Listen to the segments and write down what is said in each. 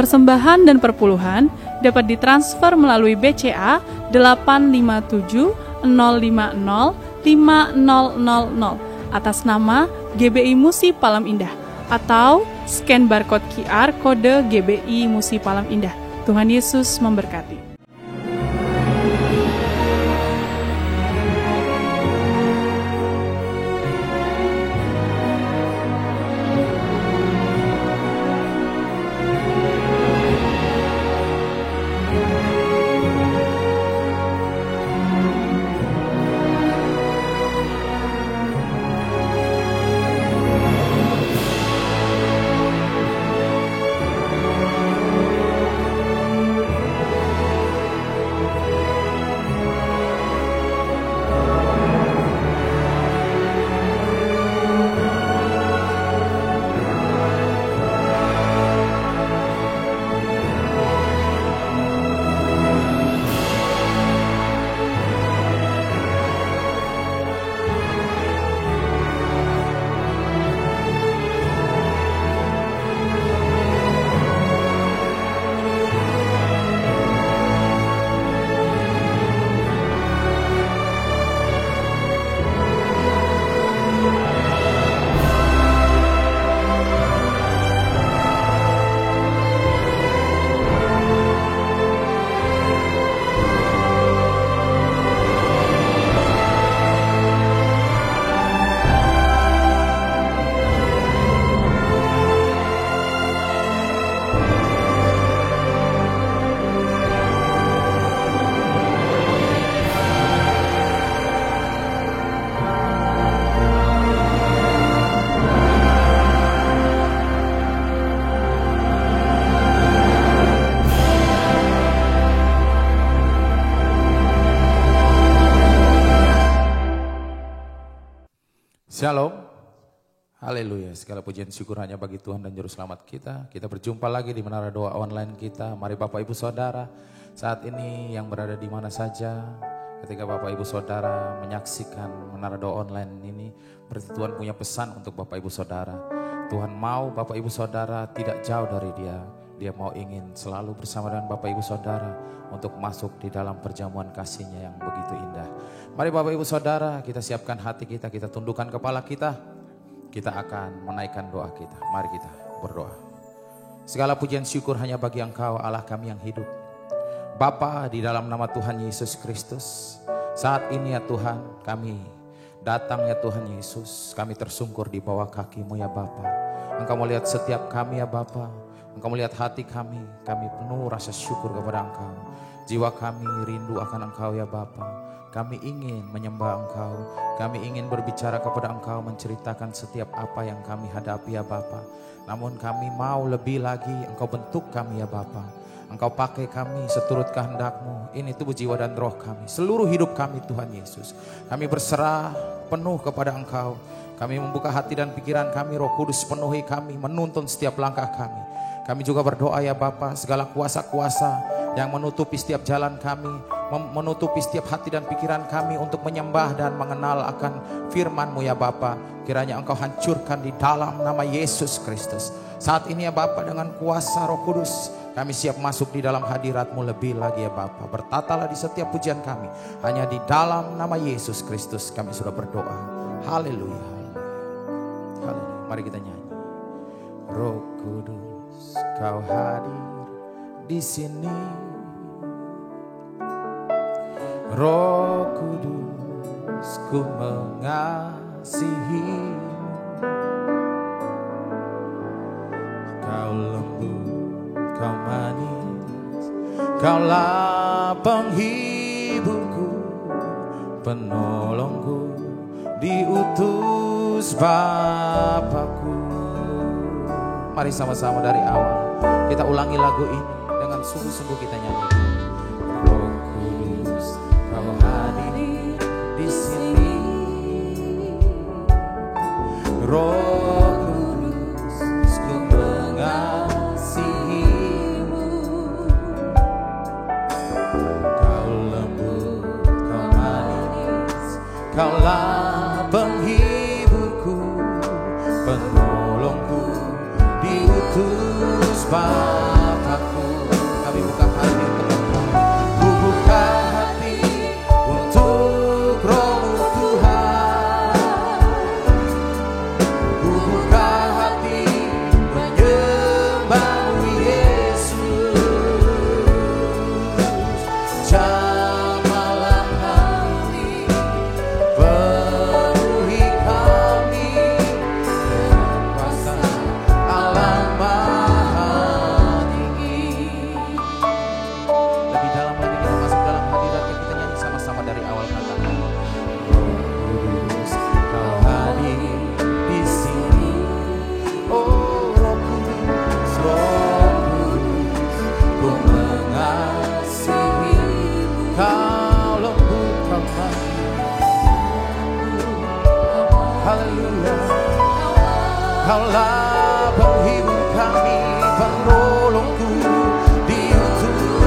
Persembahan dan perpuluhan dapat ditransfer melalui BCA 857 050 5000 atas nama GBI Musi Palam Indah atau scan barcode QR kode GBI Musi Palam Indah. Tuhan Yesus memberkati. Shalom, haleluya, segala pujian syukur hanya bagi Tuhan dan Juru Selamat kita. Kita berjumpa lagi di Menara Doa Online kita. Mari Bapak Ibu Saudara, saat ini yang berada di mana saja, ketika Bapak Ibu Saudara menyaksikan Menara Doa Online ini, berarti Tuhan punya pesan untuk Bapak Ibu Saudara. Tuhan mau Bapak Ibu Saudara tidak jauh dari Dia. Dia mau ingin selalu bersama dengan Bapak Ibu Saudara untuk masuk di dalam perjamuan kasih-Nya yang begitu indah. Mari Bapak Ibu Saudara, kita siapkan hati kita, kita tundukkan kepala kita. Kita akan menaikkan doa kita. Mari kita berdoa. Segala pujian syukur hanya bagi Engkau Allah kami yang hidup. Bapa, di dalam nama Tuhan Yesus Kristus, saat ini ya Tuhan, kami datang ya Tuhan Yesus, kami tersungkur di bawah kaki-Mu ya Bapa. Engkau melihat setiap kami ya Bapa. Engkau melihat hati kami penuh rasa syukur kepada Engkau. Jiwa kami rindu akan Engkau ya Bapa. Kami ingin menyembah Engkau, kami ingin berbicara kepada Engkau, menceritakan setiap apa yang kami hadapi ya Bapa. Namun kami mau lebih lagi, Engkau bentuk kami ya Bapa. Engkau pakai kami seturut kehendak-Mu. Ini tubuh, jiwa dan roh kami, seluruh hidup kami Tuhan Yesus. Kami berserah penuh kepada Engkau. Kami membuka hati dan pikiran kami, Roh Kudus penuhi kami, menuntun setiap langkah kami. Kami juga berdoa ya Bapa, segala kuasa-kuasa yang menutupi setiap jalan kami, menutupi setiap hati dan pikiran kami untuk menyembah dan mengenal akan firman-Mu ya Bapa. Kiranya Engkau hancurkan di dalam nama Yesus Kristus. Saat ini ya Bapa, dengan kuasa Roh Kudus, kami siap masuk di dalam hadirat-Mu lebih lagi ya Bapa. Bertatalah di setiap pujian kami. Hanya di dalam nama Yesus Kristus kami sudah berdoa. Haleluya. Haleluya. Mari kita nyanyi. Roh Kudus, Kau hadir di sini. Roh Kudus, ku mengasihi. Kau lembut, Kau manis, Kaulah penghiburku, penolongku, diutus Bapakku. Mari sama-sama dari awal kita ulangi lagu ini dengan sungguh-sungguh kita nyanyikan. Roh Kudus, Kau hadir di sini. Roh Kudus, ku mengasihi-Mu. Kau lembut, Kau manis, Kaulah penghiburku, penolongku, diutus Bapakku. Kaulah penghibur kami, penolongku di ujung.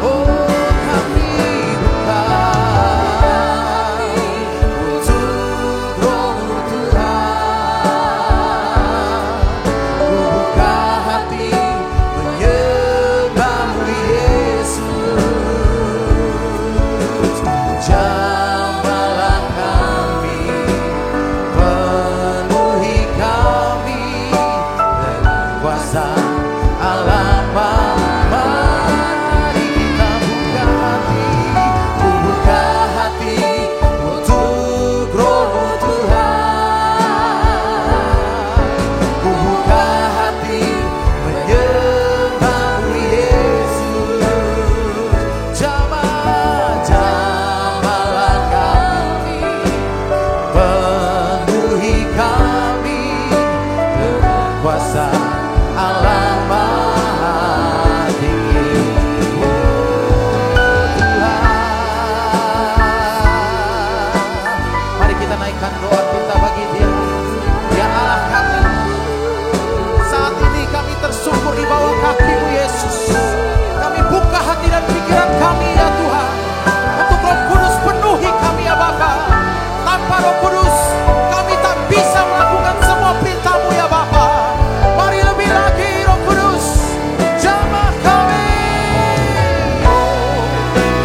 Oh, kami bukan untuk Roh Tuhan. Ku buka hati menyembah Yesus. Jamahlah kami, penuhi kami dengan kuasa Allah. Mari kita buka hati, ku buka hati untuk Roh Tuhan. Ku buka hati menyembah Yesus. Jamahlah kami, penuhi kami dengan kuasa Allah Maha Tinggi. Tuhan, mari kita naikkan doa kita bagi Dia. Ya Allah kami, saat ini kami tersungkur di bawah kaki-Mu Yesus. Kami buka hati dan pikiran kami ya Tuhan, untuk Roh Kudus penuhi kami ya Bapa. Tanpa Roh Kudus kami tak bisa melakukan semua perintah-Mu ya Bapa. Mari lebih lagi Roh Kudus, jamah kami.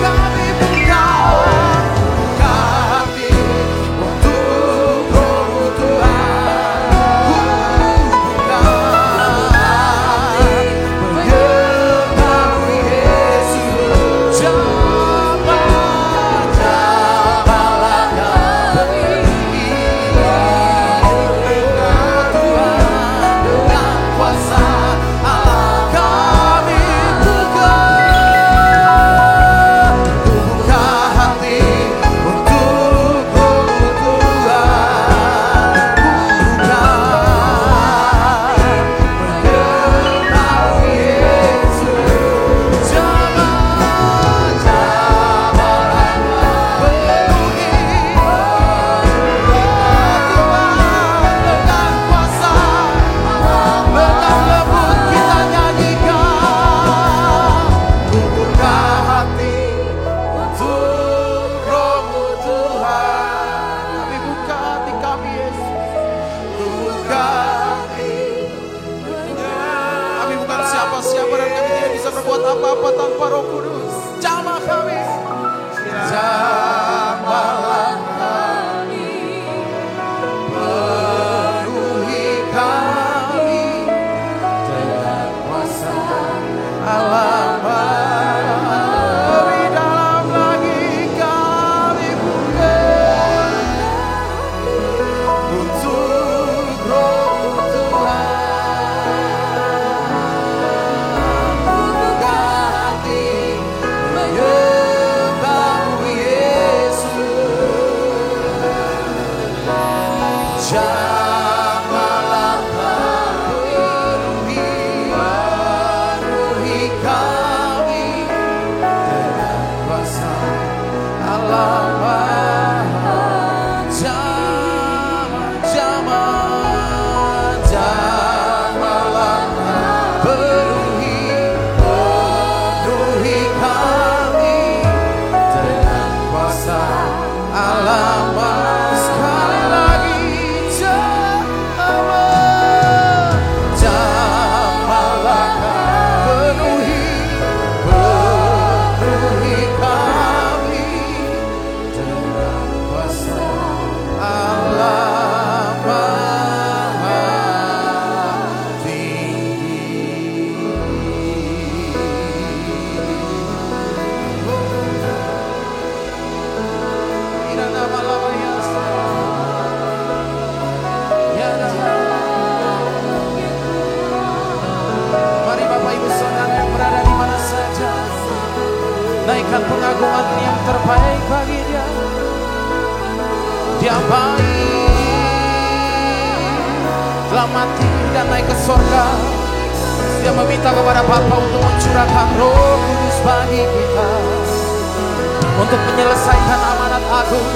Kami buka hati untuk Roh Tuhan. Ku buka menyembah Yesus. Jamahlah kami, Tuhan, dengan kuasa Allah kami buka. Ku buka hati untuk Roh Tuhan. Ku buka menyembah Yesus. Jamahlah penuhi dengan kuasa lemah lembut kita nyanyikan. Ku buka hati untuk Roh-Mu Tuhan. Kami buka hati kami Yesus. Ku buka hati. Kami bukan siapa-siapa dan kami tidak bisa berbuat apa-apa tanpa Roh Kudus. Jamah kami. Jamahlah kami, penuhi kami dengan kuasa Allah. Lebih dalam lagi kami buka untuk Roh Tuhan. Ku buka hati menyembah Yesus. Jamahlah kami, penuhi kami dengan kuasa Allah Maha. Jamahlah penuhi kami dengan kuasa Allah Maha. Sekali lagi jamahlah penuhi kami dengan kuasa Allah Maha Tinggi. Irana malawaya mari Bapak Ibu Saudara yang berada di mana saja, naikkan pengagungan yang terbaik bagi Dia. Dia baik, telah mati dan naik ke sorga. Dia meminta kepada Bapa untuk mencurahkan Roh Kudus bagi kita, untuk menyelesaikan amanat agung.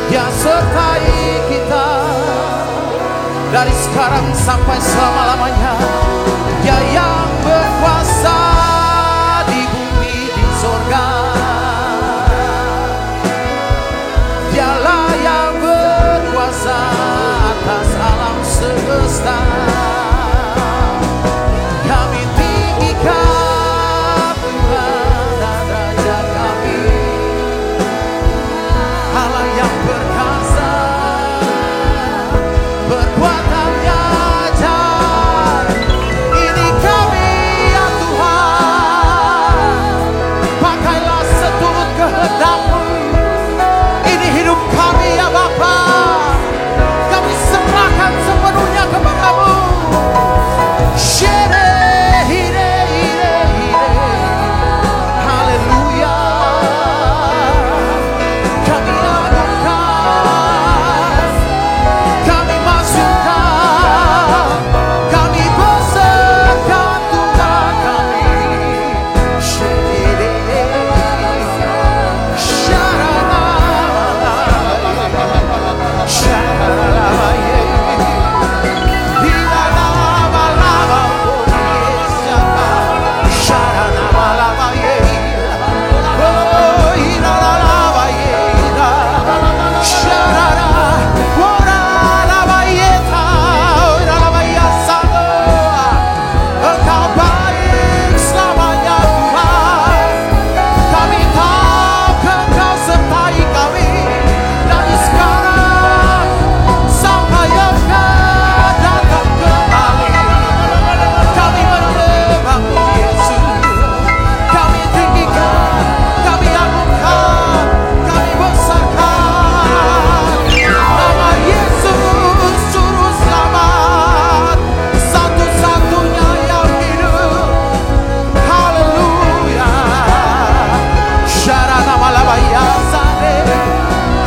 Dia sertai kita dari sekarang sampai selama-lamanya. Dia yang berkuasa di bumi di sorga, Dialah yang berkuasa atas alam semesta. Kami tinggikan Tuhan dan Raja kami, Allah yang perkasa, berkuatannya ajaib. Ini kami ya Tuhan, pakailah seturut kehendak-Mu. Ini hidup kami ya Bapa, kami serahkan sepenuhnya kepada-Mu. Haleluya, kami agungkan, kami masukkan, kami besarkan Tuhan kami. Engkau baik selamanya Tuhan. Kami tahu Engkau sertai kami dari sekarang sampai Engkau datang kembali. Kami menyembah-Mu Yesus, kami tinggikan, kami agungkan, kami besarkan nama Yesus Juru Selamat, satu-satunya yang hidup. Haleluya, Syarana Malabaya Sade.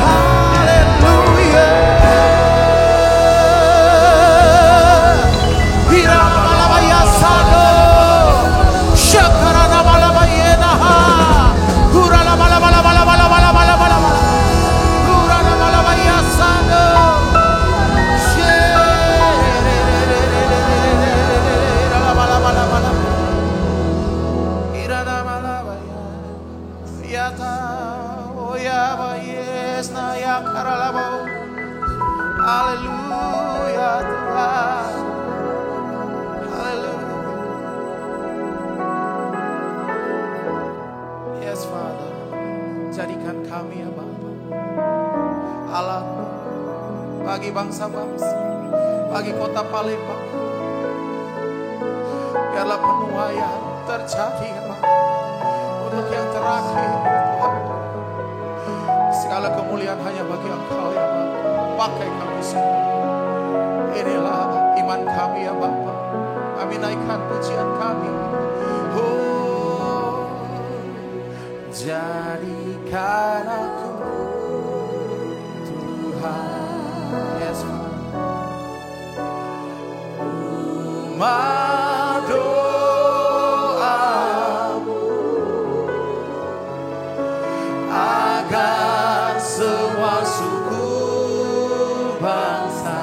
Haleluya, Hirama Malabaya Sade. Syakarana Malabayena, Kurana Malabalabalabalabalabalabala, Kurana Malabaya Sade. Irana Malabaya, Yata, Oyaba Yesna Yakaralabo. Haleluya Tuhan, haleluya. Yes Father, jadikan kami ya Bapa Allah bagi bangsa-bangsa, bagi kota Palembang. Biarlah penuaian terjadi ya Bapa. Untuk yang terakhir Tuhan, segala kemuliaan hanya bagi Engkau ya Bapa. Pakai kami semua. Inilah iman kami ya Bapa. Kami naikkan pujian kami. Oh, jadikan aku Tuhan. Yes, umat doamu agar semua suku bangsa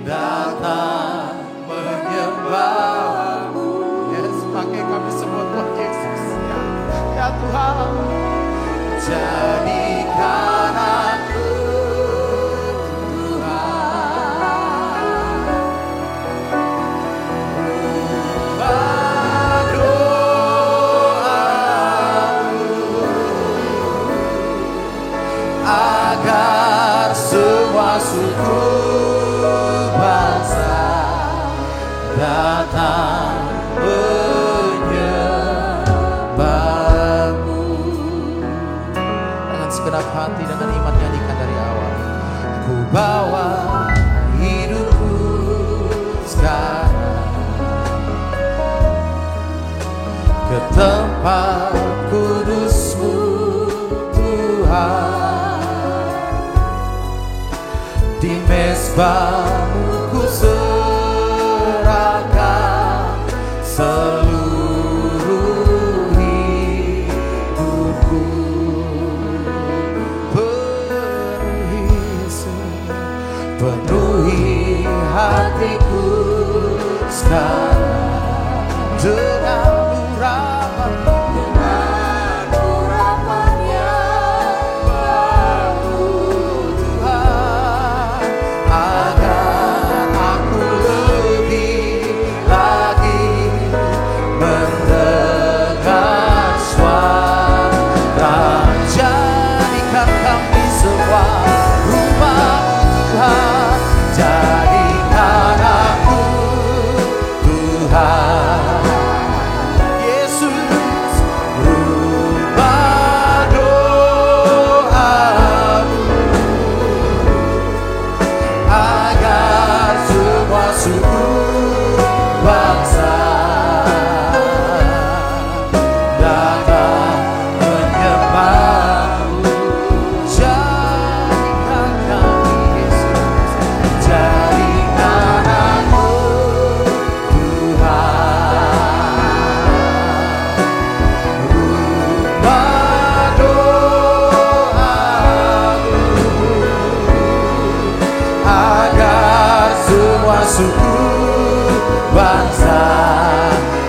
datang menyembah-Mu. Yes, pakai kami semua Tuhan Yesus ya, ya Tuhan. Jadikan aku agar semua suku bangsa datang menyembah-Mu. Dengan segenap hati, dengan iman nyanyikan dari awal. Ku bawa hidupku sekarang ke tempat kudus-Mu Tuhan. Di mezbah-Mu ku serahkan seluruh hidupku. Penuhi penuhi hatiku sekarang dengan urapan yang baru Tuhan, agar aku lebih lagi mendengar suara. Jadikan kami semua rumah-Mu Tuhan, jadikan aku Tuhan Yesus rumah doamu, agar semua suku bangsa datang menyembah-Mu. Jadikan kami Yesus, jadikan aku Tuhan rumah doamu, agar semua suku bangsa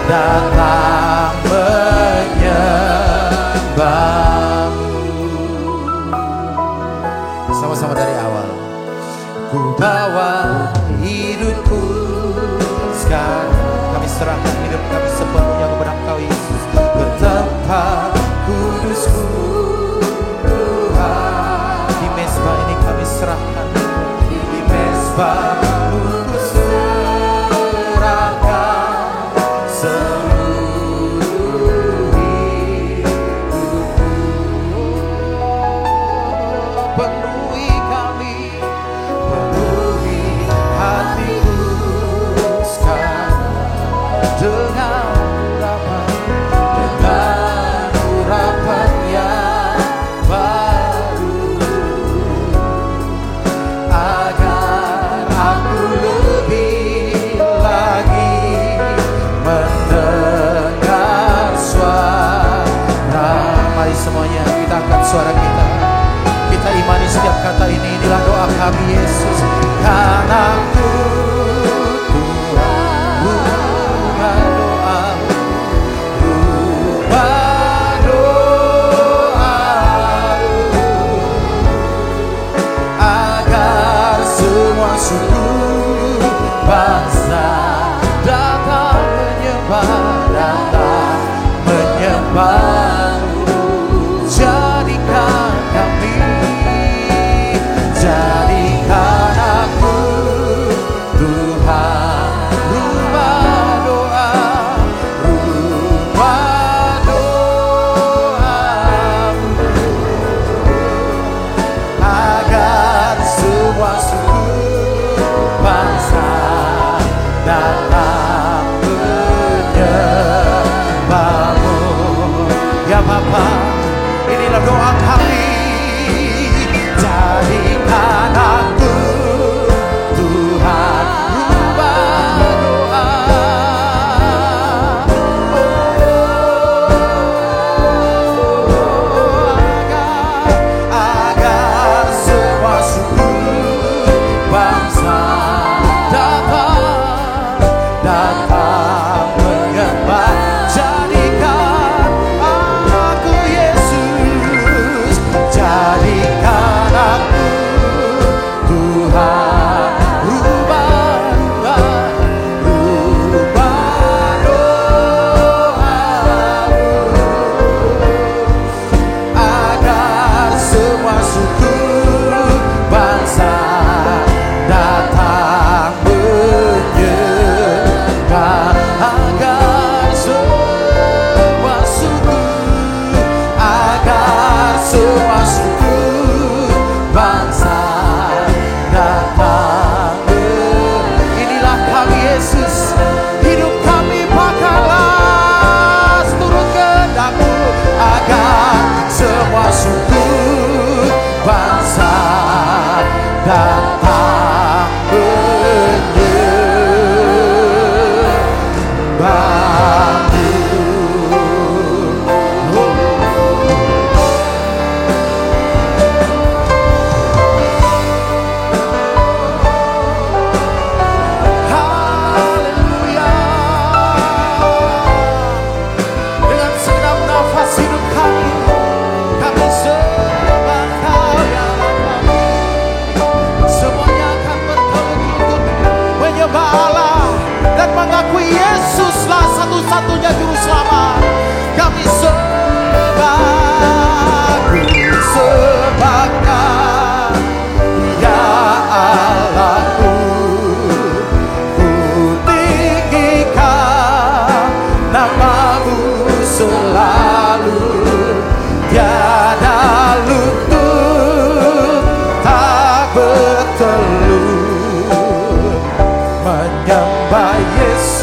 datang menyembah-Mu. Sama-sama dari awal. Ku bawa hidupku sekarang, kami serahkan hidup kami sepenuhnya kepada Engkau Yesus, ke tempat kudus-Mu Tuhan. Di mezbah ini kami serahkan, di mezbah-Mu ku serahkan seluruh hidupku. Penuhi kami, penuhi hatiku sekarang dengan urapan yang baru, agar aku lebih lagi mendengar suara. Mari semuanya kita angkat suara kita, kita imani setiap kata ini. Inilah doa kami Yesus, kan aku Tuhan rumah doamu, rumah doamu, agar semua suku bangsa datang menyembah-Mu. Jadikan kami, jadikan aku Tuhan rumah doa, rumah doamu, agar semua suku bangsa datang menyembah-Mu. Ya Bapa, inilah doa kami, jadikan aku Tuhan rumah doa, agar semua suku bangsa datang menyembah. Jadikan aku Yesus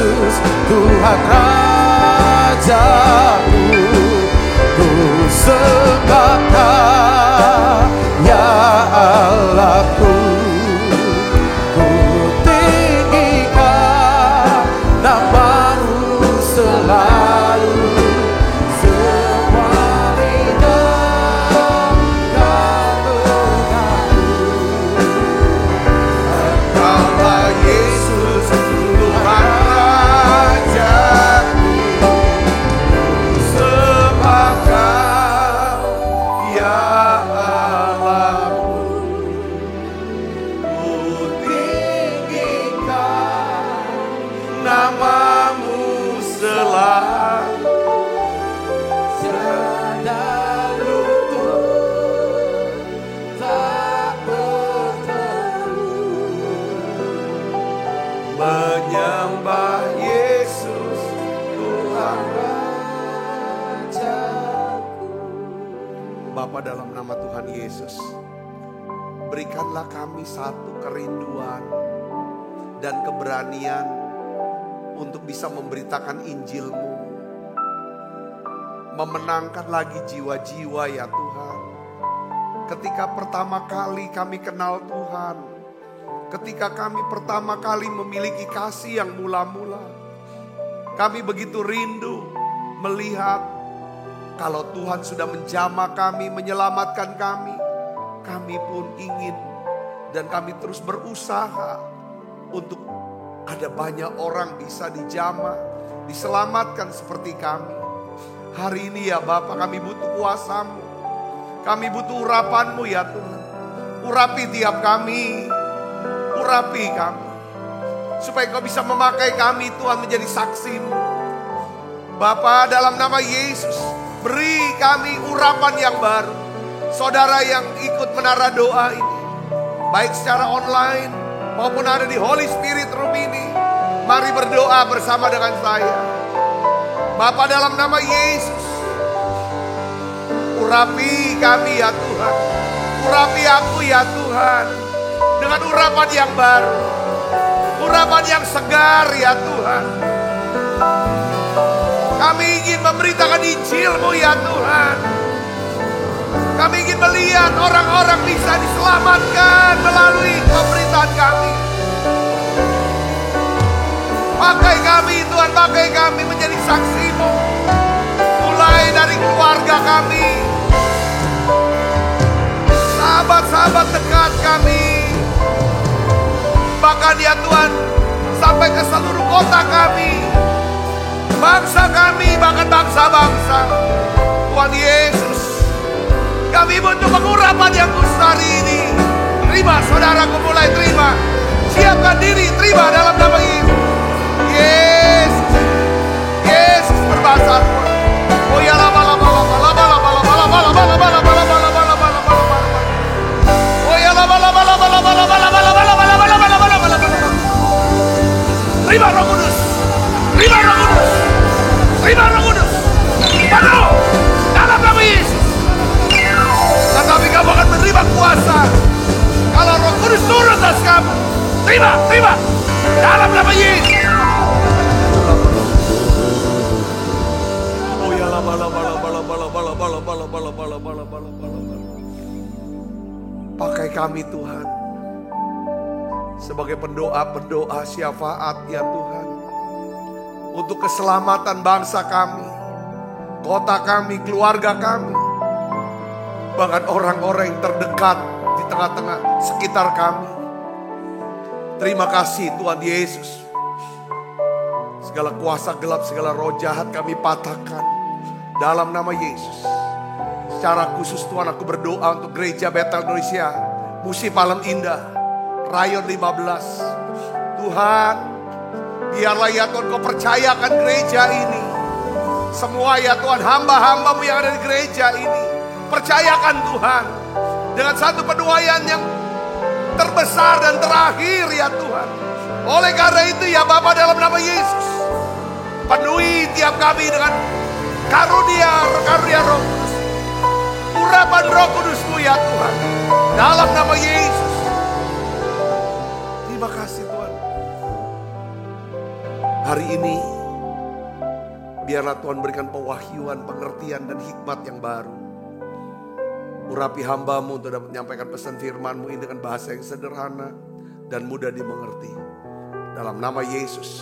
Yesus, Tuhan Rajaku, ku sembah Kau, ya Allahku. Ku tinggikan nama-Mu selalu, semua lidah Kau mengaku. Engkaulah Yesus, Tuhan Rajaku, sembah Kau, ya Allahku. Ku tinggikan nama-Mu selalu, tiada lutut tak berteru, menyembah Yesus, Tuhan Rajaku. Bapa, dalam nama Tuhan Yesus, berikanlah kami satu kerinduan dan keberanian untuk bisa memberitakan Injil-Mu, memenangkan lagi jiwa-jiwa ya Tuhan. Ketika pertama kali kami kenal Tuhan, ketika kami pertama kali memiliki kasih yang mula-mula, kami begitu rindu melihat kalau Tuhan sudah menjamah kami, menyelamatkan kami, kami pun ingin dan kami terus berusaha untuk ada banyak orang bisa dijamah, diselamatkan seperti kami. Hari ini ya Bapa, kami butuh kuasa-Mu, kami butuh urapan-Mu ya Tuhan. Urapi tiap kami, urapi kami, supaya Kau bisa memakai kami Tuhan menjadi saksi-Mu. Bapa, dalam nama Yesus, beri kami urapan yang baru. Saudara yang ikut menara doa ini, baik secara online maupun ada di Holy Spirit Room ini, mari berdoa bersama dengan saya. Bapa, dalam nama Yesus, urapi kami ya Tuhan. Urapi aku ya Tuhan, dengan urapan yang baru, urapan yang segar ya Tuhan. Kami ingin memberitakan Injil-Mu ya Tuhan. Kami ingin melihat orang-orang bisa diselamatkan melalui pemberitaan kami. Pakai kami Tuhan, pakai kami menjadi saksi-Mu. Mulai dari keluarga kami, sahabat-sahabat dekat kami, bahkan ya Tuhan sampai ke seluruh kota kami, bangsa kami, bahkan bangsa-bangsa. Tuhan Yesus, kami butuh pengurapan yang besar ini. Terima saudaraku, mulai terima. Siapkan diri, terima dalam nama Yesus. Yesus, Yesus berbahasa Tuhan. Oh ya lama lama lama lama lama lama lama lama lama lama lama lama lama lama. Oh ya lama lama lama lama lama lama lama lama lama lama lama lama lama. Terima Roh Kudus, terima Roh Kudus, terima Roh Kudus. Penuh dalam nama Yesus. Tetapi kamu akan menerima kuasa kalau Roh Kudus turun atas kamu. Terima, terima dalam nama Yesus. Oh ya lama lama lama lama lama lama lama lama lama lama lama lama. Pakai kami Tuhan sebagai pendoa-pendoa syafaat ya Tuhan, untuk keselamatan bangsa kami, kota kami, keluarga kami, bahkan orang-orang yang terdekat di tengah-tengah sekitar kami. Terima kasih Tuhan Yesus. Segala kuasa gelap, segala roh jahat kami patahkan dalam nama Yesus. Secara khusus Tuhan, aku berdoa untuk gereja Bethel Indonesia, Musi Palem Indah, Rayon 15. Tuhan, biarlah ya Tuhan Kau percayakan gereja ini. Semua ya Tuhan, hamba-hamba-Mu yang ada di gereja ini, percayakan Tuhan dengan satu penuaian yang terbesar dan terakhir ya Tuhan. Oleh karena itu ya Bapa, dalam nama Yesus, penuhi tiap kami dengan karunia Roh Kudus, urapan Roh Kudus-Mu ya Tuhan, dalam nama Yesus. Terima kasih Tuhan. Hari ini biarlah Tuhan berikan pewahyuan, pengertian dan hikmat yang baru. Urapi hamba-Mu untuk dapat menyampaikan pesan firman-Mu ini dengan bahasa yang sederhana dan mudah dimengerti. Dalam nama Yesus,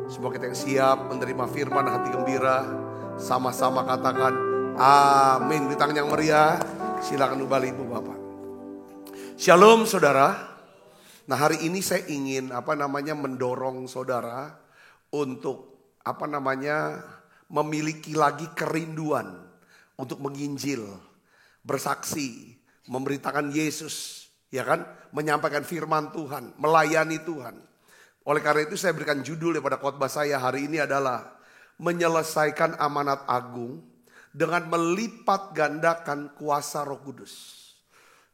semua kita yang siap menerima firman hati gembira, sama-sama katakan amin. Di tangan yang meriah, silakan kembali Ibu Bapak. Shalom saudara. Nah, hari ini saya ingin mendorong saudara untuk memiliki lagi kerinduan untuk menginjil, bersaksi, memberitakan Yesus, ya kan? Menyampaikan firman Tuhan, melayani Tuhan. Oleh karena itu saya berikan judul daripada khotbah saya hari ini adalah menyelesaikan amanat agung dengan melipat gandakan kuasa Roh Kudus.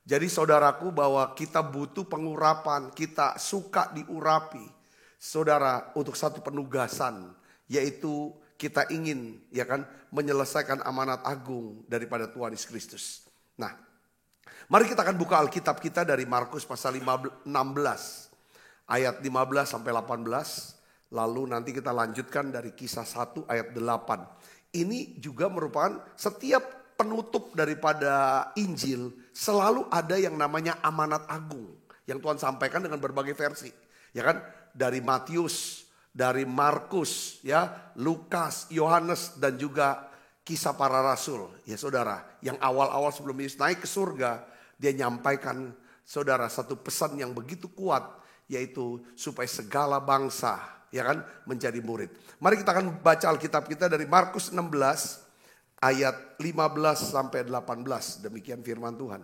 Jadi saudaraku, bahwa kita butuh pengurapan, kita suka diurapi. Saudara, untuk satu penugasan, yaitu kita ingin menyelesaikan amanat agung daripada Tuhan Yesus Kristus. Nah, mari kita akan buka Alkitab kita dari Markus pasal 16 ayat 15 sampai 18. Lalu nanti kita lanjutkan dari Kisah 1 ayat 8. Ini juga merupakan setiap penutup daripada Injil selalu ada yang namanya amanat agung yang Tuhan sampaikan dengan berbagai versi, ya kan? Dari Matius, dari Markus, ya, Lukas, Yohanes dan juga Kisah Para Rasul. Ya saudara, yang awal-awal sebelum Yesus naik ke surga, dia nyampaikan saudara satu pesan yang begitu kuat, yaitu supaya segala bangsa, ya kan, menjadi murid. Mari kita akan baca Alkitab kita dari Markus 16 ayat 15 sampai 18, demikian firman Tuhan.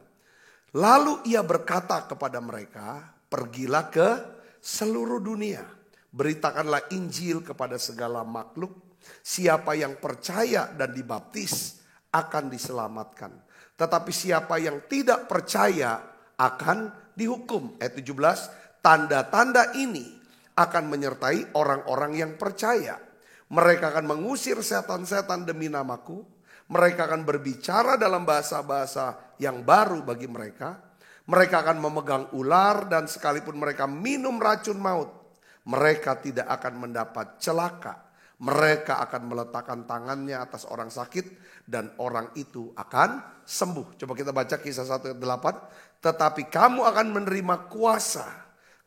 Lalu ia berkata kepada mereka, pergilah ke seluruh dunia, beritakanlah Injil kepada segala makhluk. Siapa yang percaya dan dibaptis akan diselamatkan, tetapi siapa yang tidak percaya akan dihukum. Ayat 17, tanda-tanda ini akan menyertai orang-orang yang percaya. Mereka akan mengusir setan-setan demi namaku. Mereka akan berbicara dalam bahasa-bahasa yang baru bagi mereka. Mereka akan memegang ular dan sekalipun mereka minum racun maut, mereka tidak akan mendapat celaka. Mereka akan meletakkan tangannya atas orang sakit dan orang itu akan sembuh. Coba kita baca Kisah 1 ayat 8. Tetapi kamu akan menerima kuasa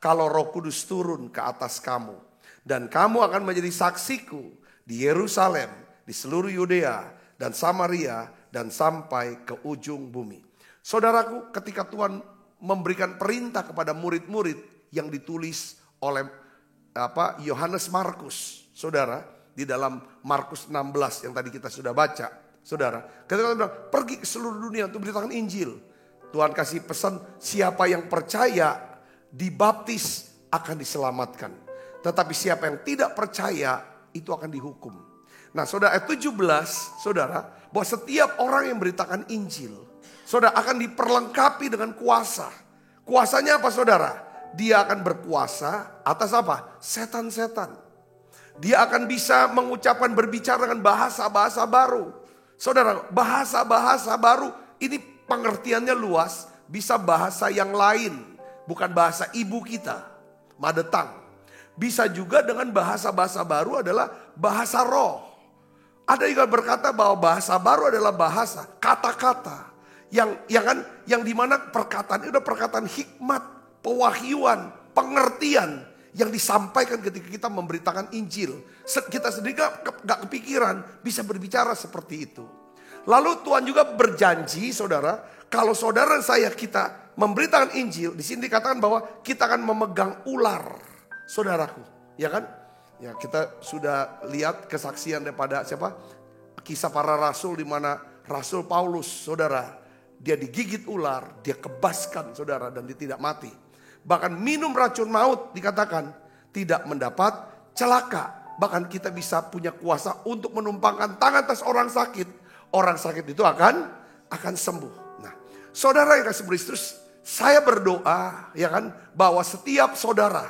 kalau Roh Kudus turun ke atas kamu. Dan kamu akan menjadi saksiku di Yerusalem, di seluruh Yudea dan Samaria dan sampai ke ujung bumi. Saudaraku, ketika Tuhan memberikan perintah kepada murid-murid yang ditulis oleh Yohanes Markus, saudara, di dalam Markus 16 yang tadi kita sudah baca, saudara, ketika Tuhan bilang pergi ke seluruh dunia untuk beritakan Injil, Tuhan kasih pesan siapa yang percaya dibaptis akan diselamatkan, tetapi siapa yang tidak percaya itu akan dihukum. Nah saudara, ayat 17 saudara, bahwa setiap orang yang beritakan Injil, saudara, akan diperlengkapi dengan kuasa. Kuasanya apa saudara? Dia akan berkuasa atas apa? Setan-setan. Dia akan bisa mengucapkan, berbicara dengan bahasa-bahasa baru. Saudara, bahasa-bahasa baru ini pengertiannya luas. Bisa bahasa yang lain, bukan bahasa ibu kita, mother tongue. Bisa juga dengan bahasa-bahasa baru adalah bahasa roh. Ada juga berkata bahwa bahasa baru adalah bahasa kata-kata yang dimana perkataan itu adalah perkataan hikmat, pewahyuan, pengertian yang disampaikan ketika kita memberitakan Injil. Kita sendiri gak kepikiran bisa berbicara seperti itu. Lalu Tuhan juga berjanji saudara, kalau saudara saya kita memberitakan Injil, di sini dikatakan bahwa kita akan memegang ular, saudaraku, ya kan? Ya, kita sudah lihat kesaksian daripada siapa? Kisah Para Rasul, di mana Rasul Paulus, saudara, dia digigit ular, dia kebaskan saudara, dan dia tidak mati. Bahkan minum racun maut dikatakan tidak mendapat celaka. Bahkan kita bisa punya kuasa untuk menumpangkan tangan atas orang sakit. Orang sakit itu akan sembuh. Nah, saudara yang kasih Kristus, saya berdoa ya kan, bahwa setiap saudara,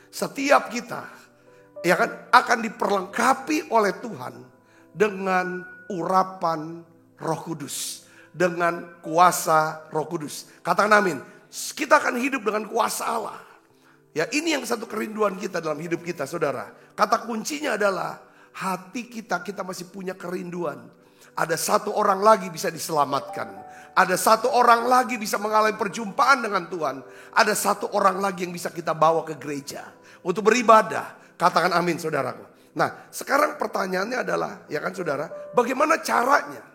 setiap kita ya kan akan diperlengkapi oleh Tuhan dengan urapan Roh Kudus, dengan kuasa Roh Kudus. Katakan amin. Kita akan hidup dengan kuasa Allah. Ya, ini yang satu kerinduan kita dalam hidup kita, saudara. Kata kuncinya adalah hati kita masih punya kerinduan. Ada satu orang lagi bisa diselamatkan. Ada satu orang lagi bisa mengalami perjumpaan dengan Tuhan. Ada satu orang lagi yang bisa kita bawa ke gereja untuk beribadah. Katakan amin, saudaraku. Nah, sekarang pertanyaannya adalah, ya kan saudara, bagaimana caranya?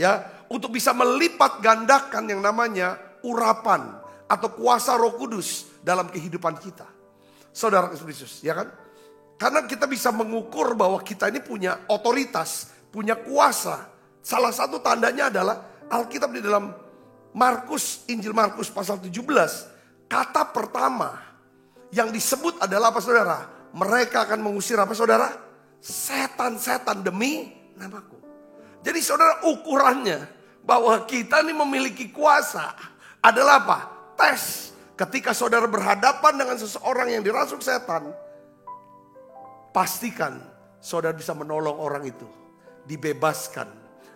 Ya, untuk bisa melipat gandakan yang namanya urapan atau kuasa Roh Kudus dalam kehidupan kita. Saudara Kristus, ya kan? Karena kita bisa mengukur bahwa kita ini punya otoritas, punya kuasa. Salah satu tandanya adalah Alkitab di dalam Markus, Injil Markus pasal 17. Kata pertama yang disebut adalah apa, saudara? Mereka akan mengusir apa, saudara? Setan-setan demi namaku. Jadi saudara, ukurannya bahwa kita ini memiliki kuasa adalah apa? Tes. Ketika saudara berhadapan dengan seseorang yang dirasuk setan, pastikan saudara bisa menolong orang itu dibebaskan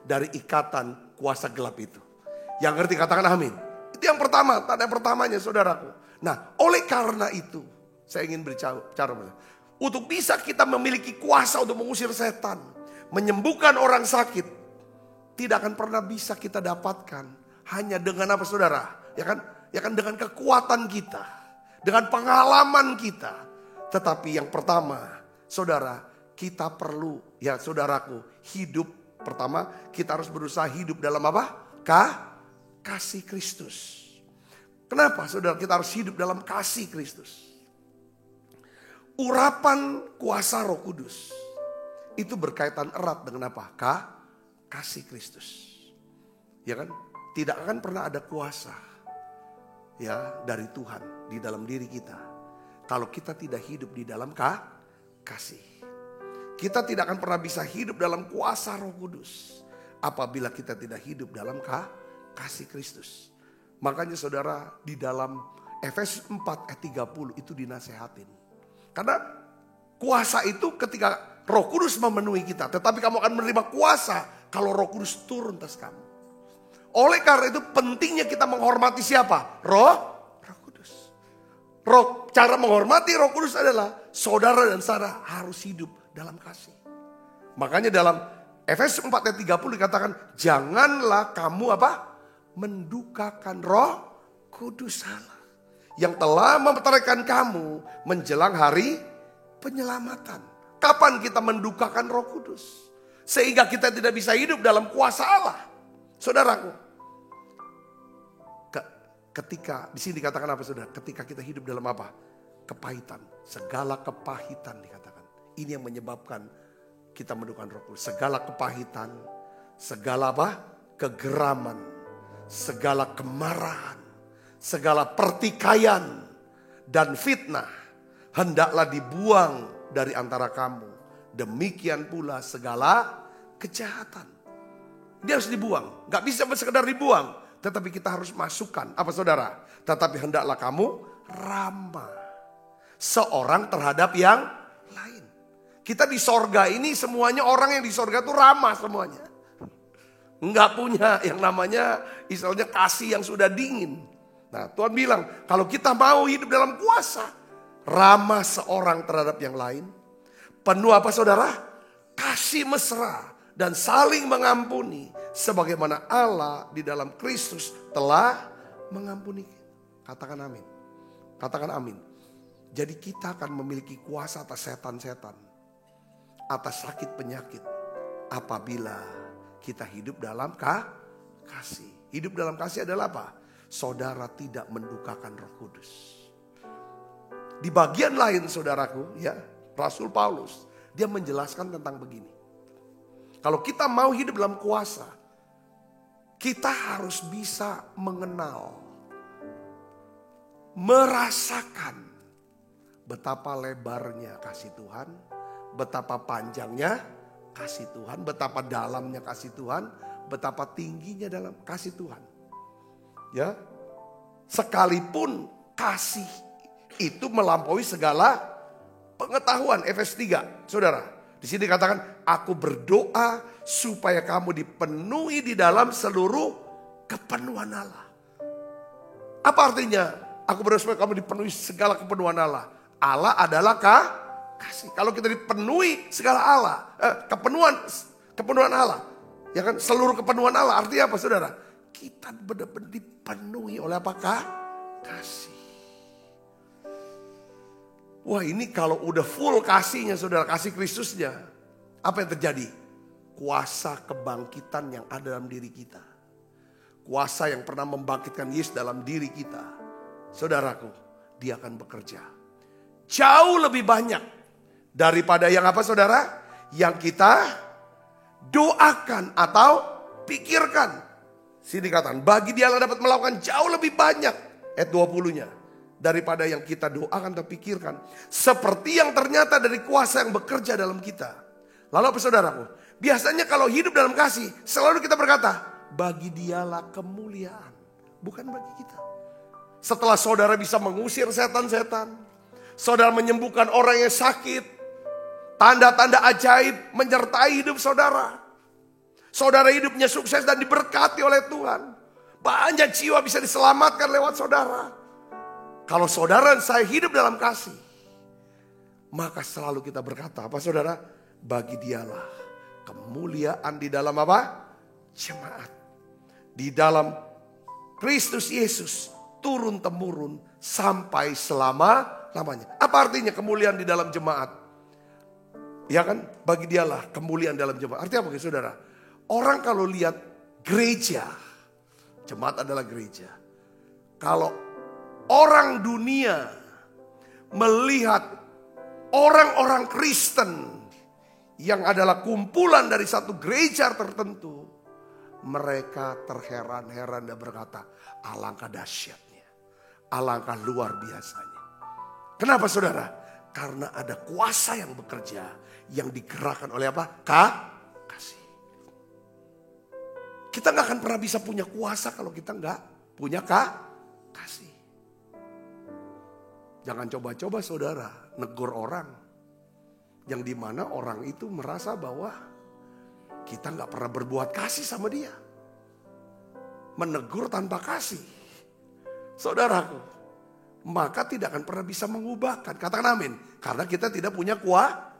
dari ikatan kuasa gelap itu. Yang ngerti katakan amin. Itu yang pertama, tanda pertamanya saudaraku. Nah, oleh karena itu saya ingin berbicara untuk bisa kita memiliki kuasa untuk mengusir setan, menyembuhkan orang sakit, tidak akan pernah bisa kita dapatkan hanya dengan apa, saudara? Ya kan dengan kekuatan kita, dengan pengalaman kita. Tetapi yang pertama, saudara, kita perlu, ya saudaraku, hidup. Pertama, kita harus berusaha hidup dalam apa? Kasih Kristus. Kenapa, saudara, kita harus hidup dalam kasih Kristus? Urapan kuasa Roh Kudus itu berkaitan erat dengan apa? Kasih Kristus. Ya kan? Tidak akan pernah ada kuasa ya dari Tuhan di dalam diri kita kalau kita tidak hidup di dalam kasih. Kita tidak akan pernah bisa hidup dalam kuasa Roh Kudus apabila kita tidak hidup dalam kasih Kristus. Makanya saudara, di dalam Efesus 4 ayat 30 itu dinasehatin. Karena kuasa itu ketika Roh Kudus memenuhi kita. Tetapi kamu akan menerima kuasa kalau Roh Kudus turun atas kamu. Oleh karena itu pentingnya kita menghormati siapa? Roh Kudus. Cara menghormati Roh Kudus adalah saudara dan saudara harus hidup dalam kasih. Makanya dalam Efesus 4 ayat 30 dikatakan, janganlah kamu apa? Mendukakan Roh Kudus Allah yang telah memperterekan kamu menjelang hari penyelamatan. Kapan kita mendukakan Roh Kudus? Sehingga kita tidak bisa hidup dalam kuasa Allah. Saudaraku, ketika di sini dikatakan apa, saudara? Ketika kita hidup dalam apa? Kepahitan. Segala kepahitan dikatakan. Ini yang menyebabkan kita mendukakan Roh Kudus. Segala kepahitan, segala apa? Kegeraman, segala kemarahan, segala pertikaian dan fitnah hendaklah dibuang dari antara kamu. Demikian pula segala kejahatan. Dia harus dibuang. Gak bisa sekedar dibuang. Tetapi kita harus masukkan. Apa saudara? Tetapi hendaklah kamu ramah seorang terhadap yang lain. Kita di sorga ini semuanya orang yang di sorga itu ramah semuanya. Enggak punya yang namanya istilahnya kasih yang sudah dingin. Nah, Tuhan bilang, kalau kita mau hidup dalam kuasa, ramah seorang terhadap yang lain. Penuh apa saudara? Kasih mesra dan saling mengampuni. Sebagaimana Allah di dalam Kristus telah mengampuni. Katakan amin. Katakan amin. Jadi kita akan memiliki kuasa atas setan-setan. Atas sakit penyakit. Apabila kita hidup dalam kasih. Hidup dalam kasih adalah apa? Saudara tidak mendukakan Roh Kudus. Di bagian lain saudaraku, ya, Rasul Paulus, dia menjelaskan tentang begini. Kalau kita mau hidup dalam kuasa, kita harus bisa mengenal, merasakan betapa lebarnya kasih Tuhan, betapa panjangnya kasih Tuhan, betapa dalamnya kasih Tuhan, betapa tingginya dalam kasih Tuhan. Ya, sekalipun kasih itu melampaui segala pengetahuan. Efesus 3, saudara. Di sini dikatakan, aku berdoa supaya kamu dipenuhi di dalam seluruh kepenuhan Allah. Apa artinya Aku berdoa supaya kamu dipenuhi segala kepenuhan Allah. Allah adalah kasih. Kalau kita dipenuhi segala kepenuhan Allah. Ya kan, seluruh kepenuhan Allah. Artinya apa saudara? Kita benar-benar dipenuhi oleh apakah? Kasih. Wah, ini kalau udah full kasihnya saudara, kasih Kristusnya. Apa yang terjadi? Kuasa kebangkitan yang ada dalam diri kita. Kuasa yang pernah membangkitkan Yesus dalam diri kita. Saudaraku, dia akan bekerja jauh lebih banyak daripada yang apa saudara? Yang kita doakan atau pikirkan. Sini dikatakan, bagi dia dapat melakukan jauh lebih banyak. Ayat 20-nya. Daripada yang kita doakan atau pikirkan. Seperti yang ternyata dari kuasa yang bekerja dalam kita. Lalu apa saudaraku? Biasanya kalau hidup dalam kasih, selalu kita berkata, bagi dialah kemuliaan. Bukan bagi kita. Setelah saudara bisa mengusir setan-setan. Saudara menyembuhkan orang yang sakit. Tanda-tanda ajaib menyertai hidup saudara. Saudara hidupnya sukses dan diberkati oleh Tuhan. Banyak jiwa bisa diselamatkan lewat saudara. Kalau saudara dan saya hidup dalam kasih. Maka selalu kita berkata, apa saudara? Bagi dialah kemuliaan di dalam apa? Jemaat. Di dalam Kristus Yesus turun-temurun sampai selama-lamanya. Apa artinya kemuliaan di dalam jemaat? Ya kan? Bagi dialah kemuliaan dalam jemaat. Artinya apa saudara? Orang kalau lihat gereja, jemaat adalah gereja. Kalau orang dunia melihat orang-orang Kristen yang adalah kumpulan dari satu gereja tertentu, mereka terheran-heran dan berkata, alangkah dahsyatnya, alangkah luar biasanya. Kenapa saudara? Karena ada kuasa yang bekerja, yang digerakkan oleh apa? Kasih. Kita gak akan pernah bisa punya kuasa kalau kita gak punya kasih. Jangan coba-coba saudara negur orang yang dimana orang itu merasa bahwa kita gak pernah berbuat kasih sama dia. Menegur tanpa kasih, saudaraku, maka tidak akan pernah bisa mengubahkan. Katakan amin. Karena kita tidak punya kuasa,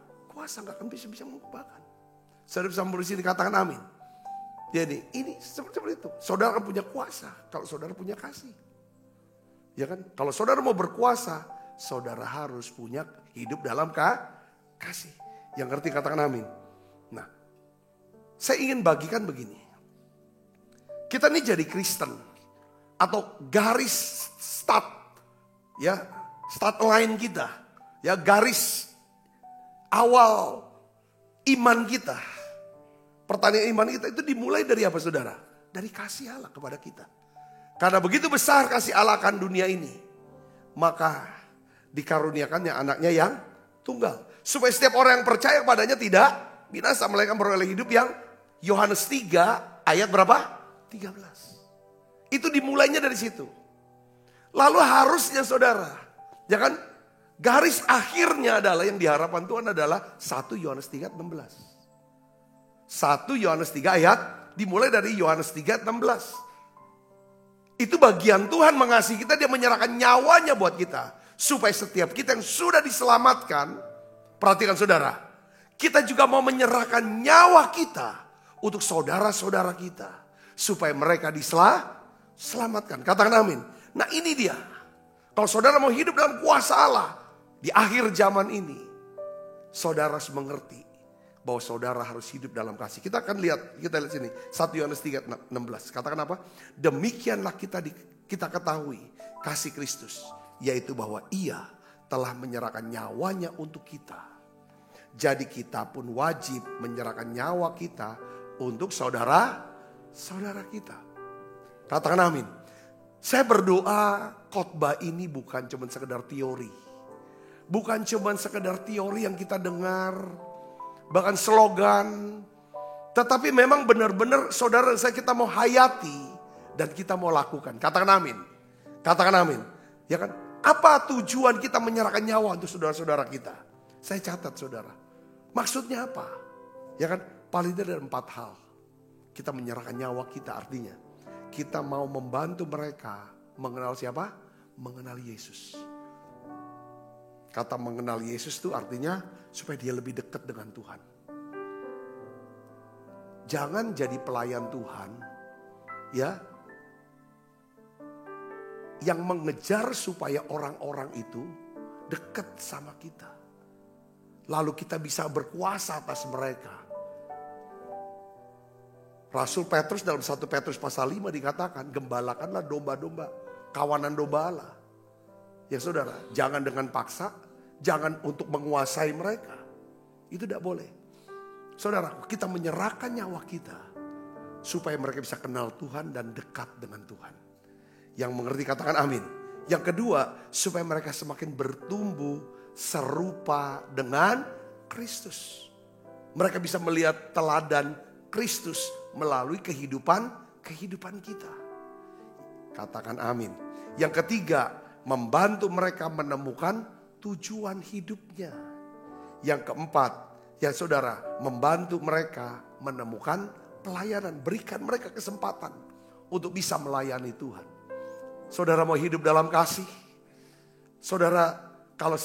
gak akan bisa mengubahkan. Saudara bisa bersih dikatakan amin. Jadi ini seperti itu. Saudara akan punya kuasa kalau saudara punya kasih. Ya kan? Kalau saudara mau berkuasa, saudara harus punya hidup dalam kasih. Yang ngerti katakan amin. Nah, saya ingin bagikan begini. Kita ini jadi Kristen atau garis start, ya, start line kita, ya, garis awal iman kita. Pertanyaan iman kita itu dimulai dari apa saudara? Dari kasih Allah kepada kita. Karena begitu besar kasih Allah akan dunia ini, maka dikaruniakannya anaknya yang tunggal. Supaya setiap orang yang percaya kepadanya tidak binasa, melainkan beroleh hidup yang Yohanes 3 ayat berapa? 13. Itu dimulainya dari situ. Lalu harusnya saudara, ya kan? Garis akhirnya adalah yang diharapkan Tuhan adalah 1 Yohanes 3:16. 1 Yohanes 3 ayat dimulai dari Yohanes 3:16. Itu bagian Tuhan mengasihi kita, dia menyerahkan nyawanya buat kita. Supaya setiap kita yang sudah diselamatkan, perhatikan saudara, kita juga mau menyerahkan nyawa kita untuk saudara-saudara kita. Supaya mereka diselamatkan. Katakan amin. Nah ini dia. Kalau saudara mau hidup dalam kuasa Allah di akhir zaman ini, saudara harus mengerti bahwa saudara harus hidup dalam kasih. Kita akan lihat, kita lihat sini 1 Yohanes 3:16. Katakan apa? Demikianlah kita ketahui kasih Kristus, yaitu bahwa ia telah menyerahkan nyawanya untuk kita. Jadi kita pun wajib menyerahkan nyawa kita untuk saudara-saudara kita. Katakan amin. Saya berdoa khotbah ini bukan cuma sekedar teori. Bukan cuma sekedar teori yang kita dengar, bahkan slogan. Tetapi memang benar-benar saudara saya kita mau hayati dan kita mau lakukan. Katakan amin. Katakan amin. Ya kan? Apa tujuan kita menyerahkan nyawa untuk saudara-saudara kita? Saya catat saudara. Maksudnya apa? Ya kan? Paling tidak ada 4 hal. Kita menyerahkan nyawa kita, artinya kita mau membantu mereka mengenal siapa? mengenal Yesus. Kata mengenal Yesus itu artinya supaya dia lebih dekat dengan Tuhan. Jangan jadi pelayan Tuhan ya yang mengejar supaya orang-orang itu dekat sama kita. Lalu kita bisa berkuasa atas mereka. Rasul Petrus dalam 1 Petrus pasal 5 dikatakan, gembalakanlah domba-domba, kawanan domba Allah. Ya saudara, jangan dengan paksa, jangan untuk menguasai mereka. Itu tidak boleh. Saudara, kita menyerahkan nyawa kita supaya mereka bisa kenal Tuhan dan dekat dengan Tuhan. Yang mengerti katakan amin. Yang kedua, supaya mereka semakin bertumbuh serupa dengan Kristus. Mereka bisa melihat teladan Kristus melalui kehidupan kita. Katakan amin. Yang ketiga, membantu mereka menemukan tujuan hidupnya. Yang keempat, ya saudara, membantu mereka menemukan pelayanan. Berikan mereka kesempatan untuk bisa melayani Tuhan. Saudara mau hidup dalam kasih? Saudara, kalau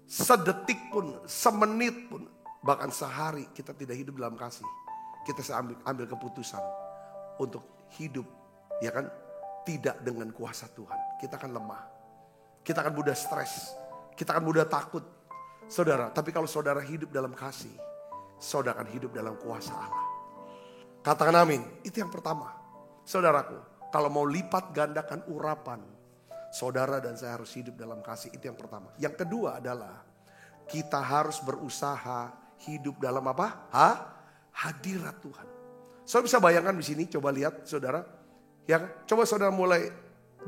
sedetik pun, semenit pun, bahkan sehari kita tidak hidup dalam kasih, kita ambil keputusan untuk hidup, ya kan, tidak dengan kuasa Tuhan. Kita akan lemah, kita akan mudah stres, kita akan mudah takut. Saudara, tapi kalau saudara hidup dalam kasih, saudara akan hidup dalam kuasa Allah. Katakan amin. Itu yang pertama. Saudaraku, kalau mau lipat gandakan urapan, saudara dan saya harus hidup dalam kasih. Itu yang pertama. Yang kedua adalah kita harus berusaha hidup dalam apa? Hadirat Tuhan. Saudara bisa bayangkan di sini, coba lihat saudara. Ya, coba saudara mulai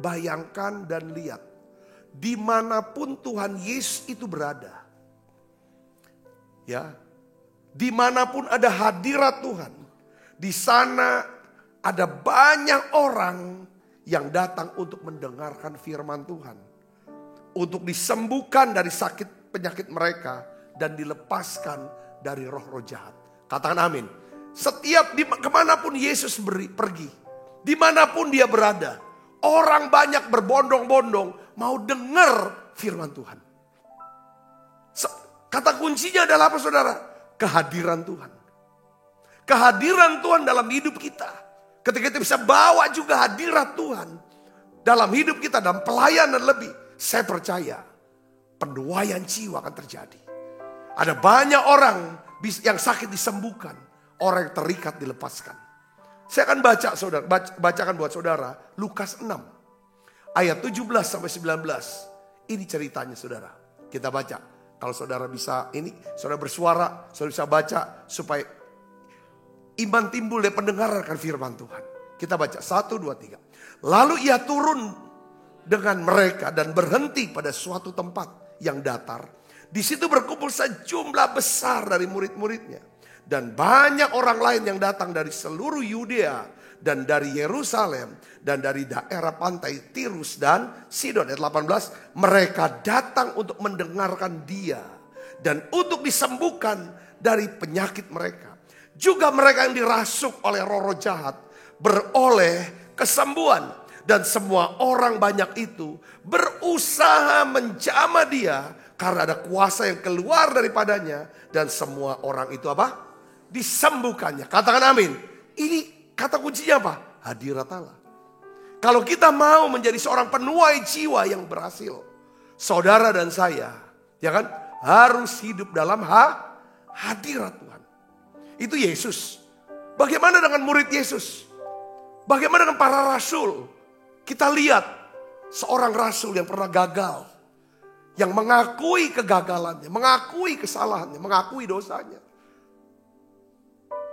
bayangkan dan lihat. Dimanapun Tuhan Yesus itu berada. Ya, dimanapun ada hadirat Tuhan. Di sana ada banyak orang yang datang untuk mendengarkan firman Tuhan. Untuk disembuhkan dari sakit penyakit mereka dan dilepaskan dari roh-roh jahat. Katakan amin. Setiap kemanapun Yesus pergi, dimanapun dia berada, orang banyak berbondong-bondong mau dengar firman Tuhan. Kata kuncinya adalah apa saudara? Kehadiran Tuhan. Kehadiran Tuhan dalam hidup kita. Ketika kita bisa bawa juga hadirat Tuhan dalam hidup kita, dalam pelayanan lebih, saya percaya penuaian jiwa akan terjadi. Ada banyak orang yang sakit disembuhkan, orang yang terikat dilepaskan. Saya akan bacakan buat saudara Lukas 6 ayat 17 sampai 19. Ini ceritanya saudara. Kita baca. Kalau saudara bisa ini, saudara bersuara, saudara bisa baca supaya iman timbul dari pendengaran akan firman Tuhan. Kita baca 1, 2, 3. Lalu ia turun dengan mereka dan berhenti pada suatu tempat yang datar. Di situ berkumpul sejumlah besar dari murid-muridnya. Dan banyak orang lain yang datang dari seluruh Yudea dan dari Yerusalem dan dari daerah pantai Tirus dan Sidon. Ayat 18, mereka datang untuk mendengarkan dia dan untuk disembuhkan dari penyakit mereka. Juga mereka yang dirasuk oleh roh-roh jahat beroleh kesembuhan. Dan semua orang banyak itu berusaha menjamah dia karena ada kuasa yang keluar daripadanya. Dan semua orang itu apa? Disembuhkannya. Katakan amin. Ini kata kuncinya apa? Hadirat Allah. Kalau kita mau menjadi seorang penuai jiwa yang berhasil, saudara dan saya, ya kan, harus hidup dalam hadirat Tuhan. Itu Yesus. Bagaimana dengan murid Yesus? Bagaimana dengan para rasul? Kita lihat seorang rasul yang pernah gagal, yang mengakui kegagalannya, mengakui kesalahannya, mengakui dosanya.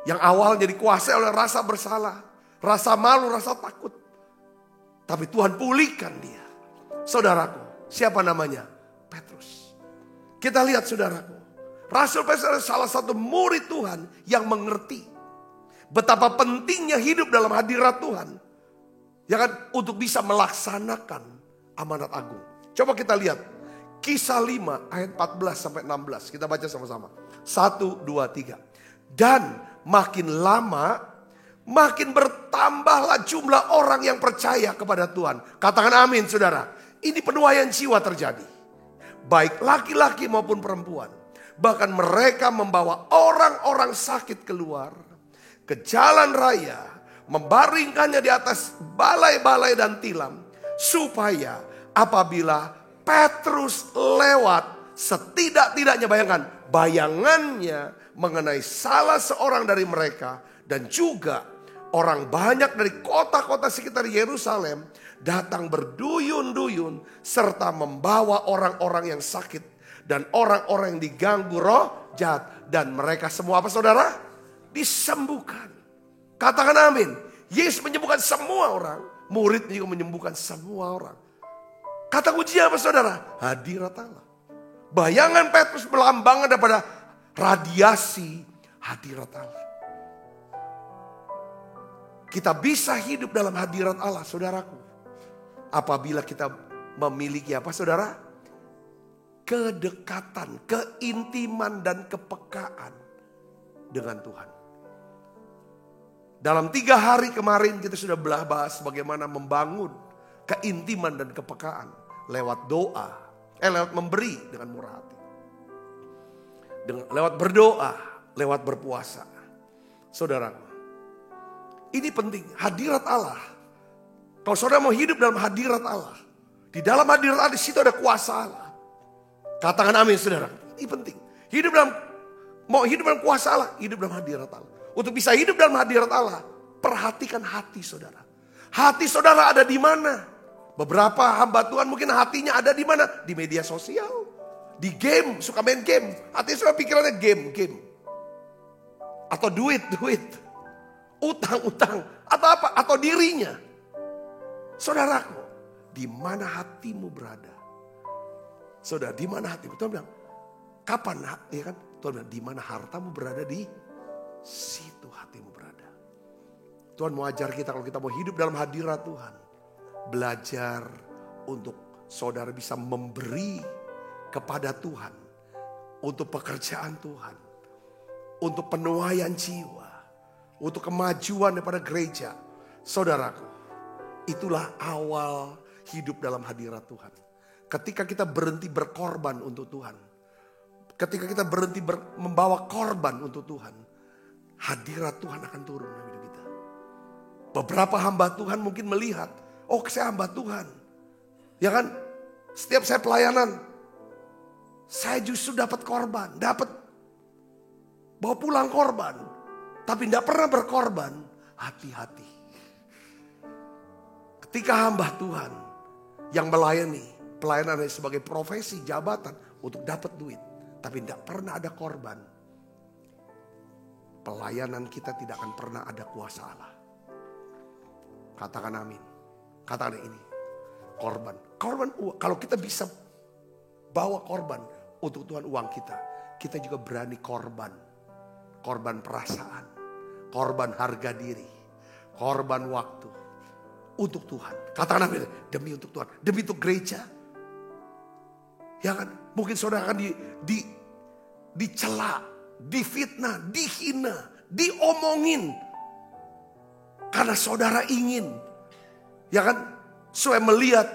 Yang awalnya dikuasai oleh rasa bersalah, rasa malu, rasa takut. Tapi Tuhan pulihkan dia. Saudaraku, siapa namanya? Petrus. Kita lihat saudaraku. Rasul Petrus adalah salah satu murid Tuhan yang mengerti betapa pentingnya hidup dalam hadirat Tuhan. Ya kan? Untuk bisa melaksanakan amanat agung. Coba kita lihat. Kisah 5 ayat 14 sampai 16. Kita baca sama-sama. 1, 2, 3. Dan makin lama, makin bertambahlah jumlah orang yang percaya kepada Tuhan. Katakan amin saudara. ini penuaian jiwa terjadi. Baik laki-laki maupun perempuan. Bahkan mereka membawa orang-orang sakit keluar ke jalan raya, membaringkannya di atas balai-balai dan tilam, supaya apabila Petrus lewat, setidak-tidaknya bayangannya mengenai salah seorang dari mereka, dan juga orang banyak dari kota-kota sekitar Yerusalem datang berduyun-duyun serta membawa orang-orang yang sakit dan orang-orang yang diganggu roh jahat, dan mereka semua apa saudara? Disembuhkan. Katakan amin. Yesus menyembuhkan semua orang, murid juga menyembuhkan semua orang. Kata kunci apa saudara? Hadirat Allah. Bayangan Petrus melambangkan daripada radiasi hadirat Allah. Kita bisa hidup dalam hadirat Allah saudaraku, apabila kita memiliki apa saudara? Kedekatan, keintiman dan kepekaan dengan Tuhan. Dalam 3 hari kemarin kita sudah bahas bagaimana membangun keintiman dan kepekaan lewat doa, lewat memberi dengan murah hati, lewat berdoa, lewat berpuasa. Saudara, ini penting, hadirat Allah. Kalau saudara mau hidup dalam hadirat Allah, di dalam hadirat Allah di situ ada kuasa Allah. Katakan amin saudara. Ini penting. Mau hidup dalam kuasa Allah, hidup dalam hadirat Allah. Untuk bisa hidup dalam hadirat Allah, perhatikan hati saudara. Hati saudara ada di mana? Beberapa hamba Tuhan mungkin hatinya ada di mana? Di media sosial, di game, suka main game. Hati saudara pikirannya game. Atau duit. Utang, atau apa? Atau dirinya. Saudaraku, di mana hatimu berada? Saudara, di mana hatimu? Tuhan bilang, kapan? Ya kan? Tuhan bilang, di mana hartamu berada, di situ hatimu berada. Tuhan mau ajar kita kalau kita mau hidup dalam hadirat Tuhan, belajar untuk saudara bisa memberi kepada Tuhan, untuk pekerjaan Tuhan, untuk penuaian jiwa, untuk kemajuan daripada gereja. Saudaraku, itulah awal hidup dalam hadirat Tuhan. Ketika kita berhenti berkorban untuk Tuhan. Ketika kita berhenti membawa korban untuk Tuhan. Hadirat Tuhan akan turun dalam hidup kita. Beberapa hamba Tuhan mungkin melihat, oh saya hamba Tuhan. Ya kan? Setiap saya pelayanan, saya justru dapat korban. Dapat bawa pulang korban. Tapi tidak pernah berkorban. Hati-hati. Ketika hamba Tuhan yang melayani, pelayanan sebagai profesi, jabatan untuk dapat duit. Tapi tidak pernah ada korban. Pelayanan kita tidak akan pernah ada kuasa Allah. Katakan amin. Katakan ini. Korban. Kalau kita bisa bawa korban untuk Tuhan uang kita. Kita juga berani korban. Korban perasaan. Korban harga diri. Korban waktu. Untuk Tuhan. Katakan amin. Demi untuk Tuhan. Demi untuk gereja. Ya kan, mungkin saudara akan dicela, difitnah, dihina, diomongin. Karena saudara ingin, ya kan, supaya melihat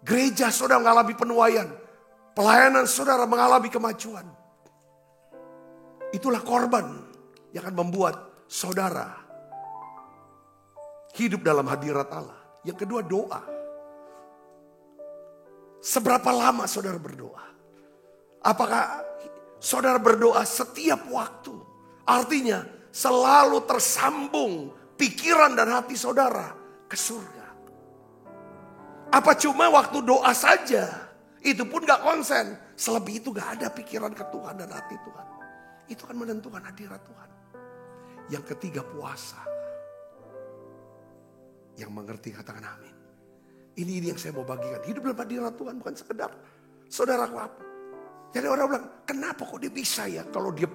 gereja saudara mengalami penuaian, pelayanan saudara mengalami kemajuan. Itulah korban yang akan membuat saudara hidup dalam hadirat Allah. Yang kedua, doa. Seberapa lama saudara berdoa? Apakah saudara berdoa setiap waktu? Artinya selalu tersambung pikiran dan hati saudara ke surga. Apa cuma waktu doa saja? Itu pun gak konsen. Selebih itu gak ada pikiran ke Tuhan dan hati Tuhan. Itu kan menentukan hadirat Tuhan. Yang ketiga, puasa. Yang mengerti katakan amin. Ini yang saya mau bagikan. Hidup dalam hadirat Tuhan bukan sekedar saudaraku apa. Jadi orang bilang, kenapa kok dia bisa ya? Kalau dia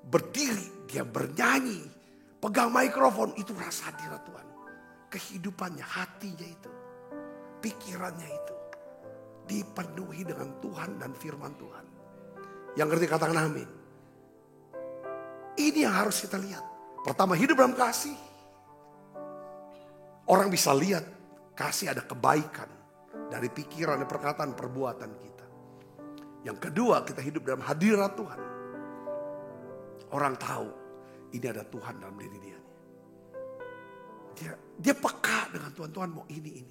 berdiri, dia bernyanyi, pegang mikrofon, itu rasa hadirat Tuhan. Kehidupannya, hatinya itu, pikirannya itu dipenuhi dengan Tuhan dan firman Tuhan. Yang ngerti katakan amin. Ini yang harus kita lihat. Pertama, hidup dalam kasih. Orang bisa lihat kasih ada kebaikan, dari pikiran, perkataan, perbuatan kita. Yang kedua, kita hidup dalam hadirat Tuhan. Orang tahu ini ada Tuhan dalam diri dia. Dia peka dengan Tuhan. Tuhan mau ini.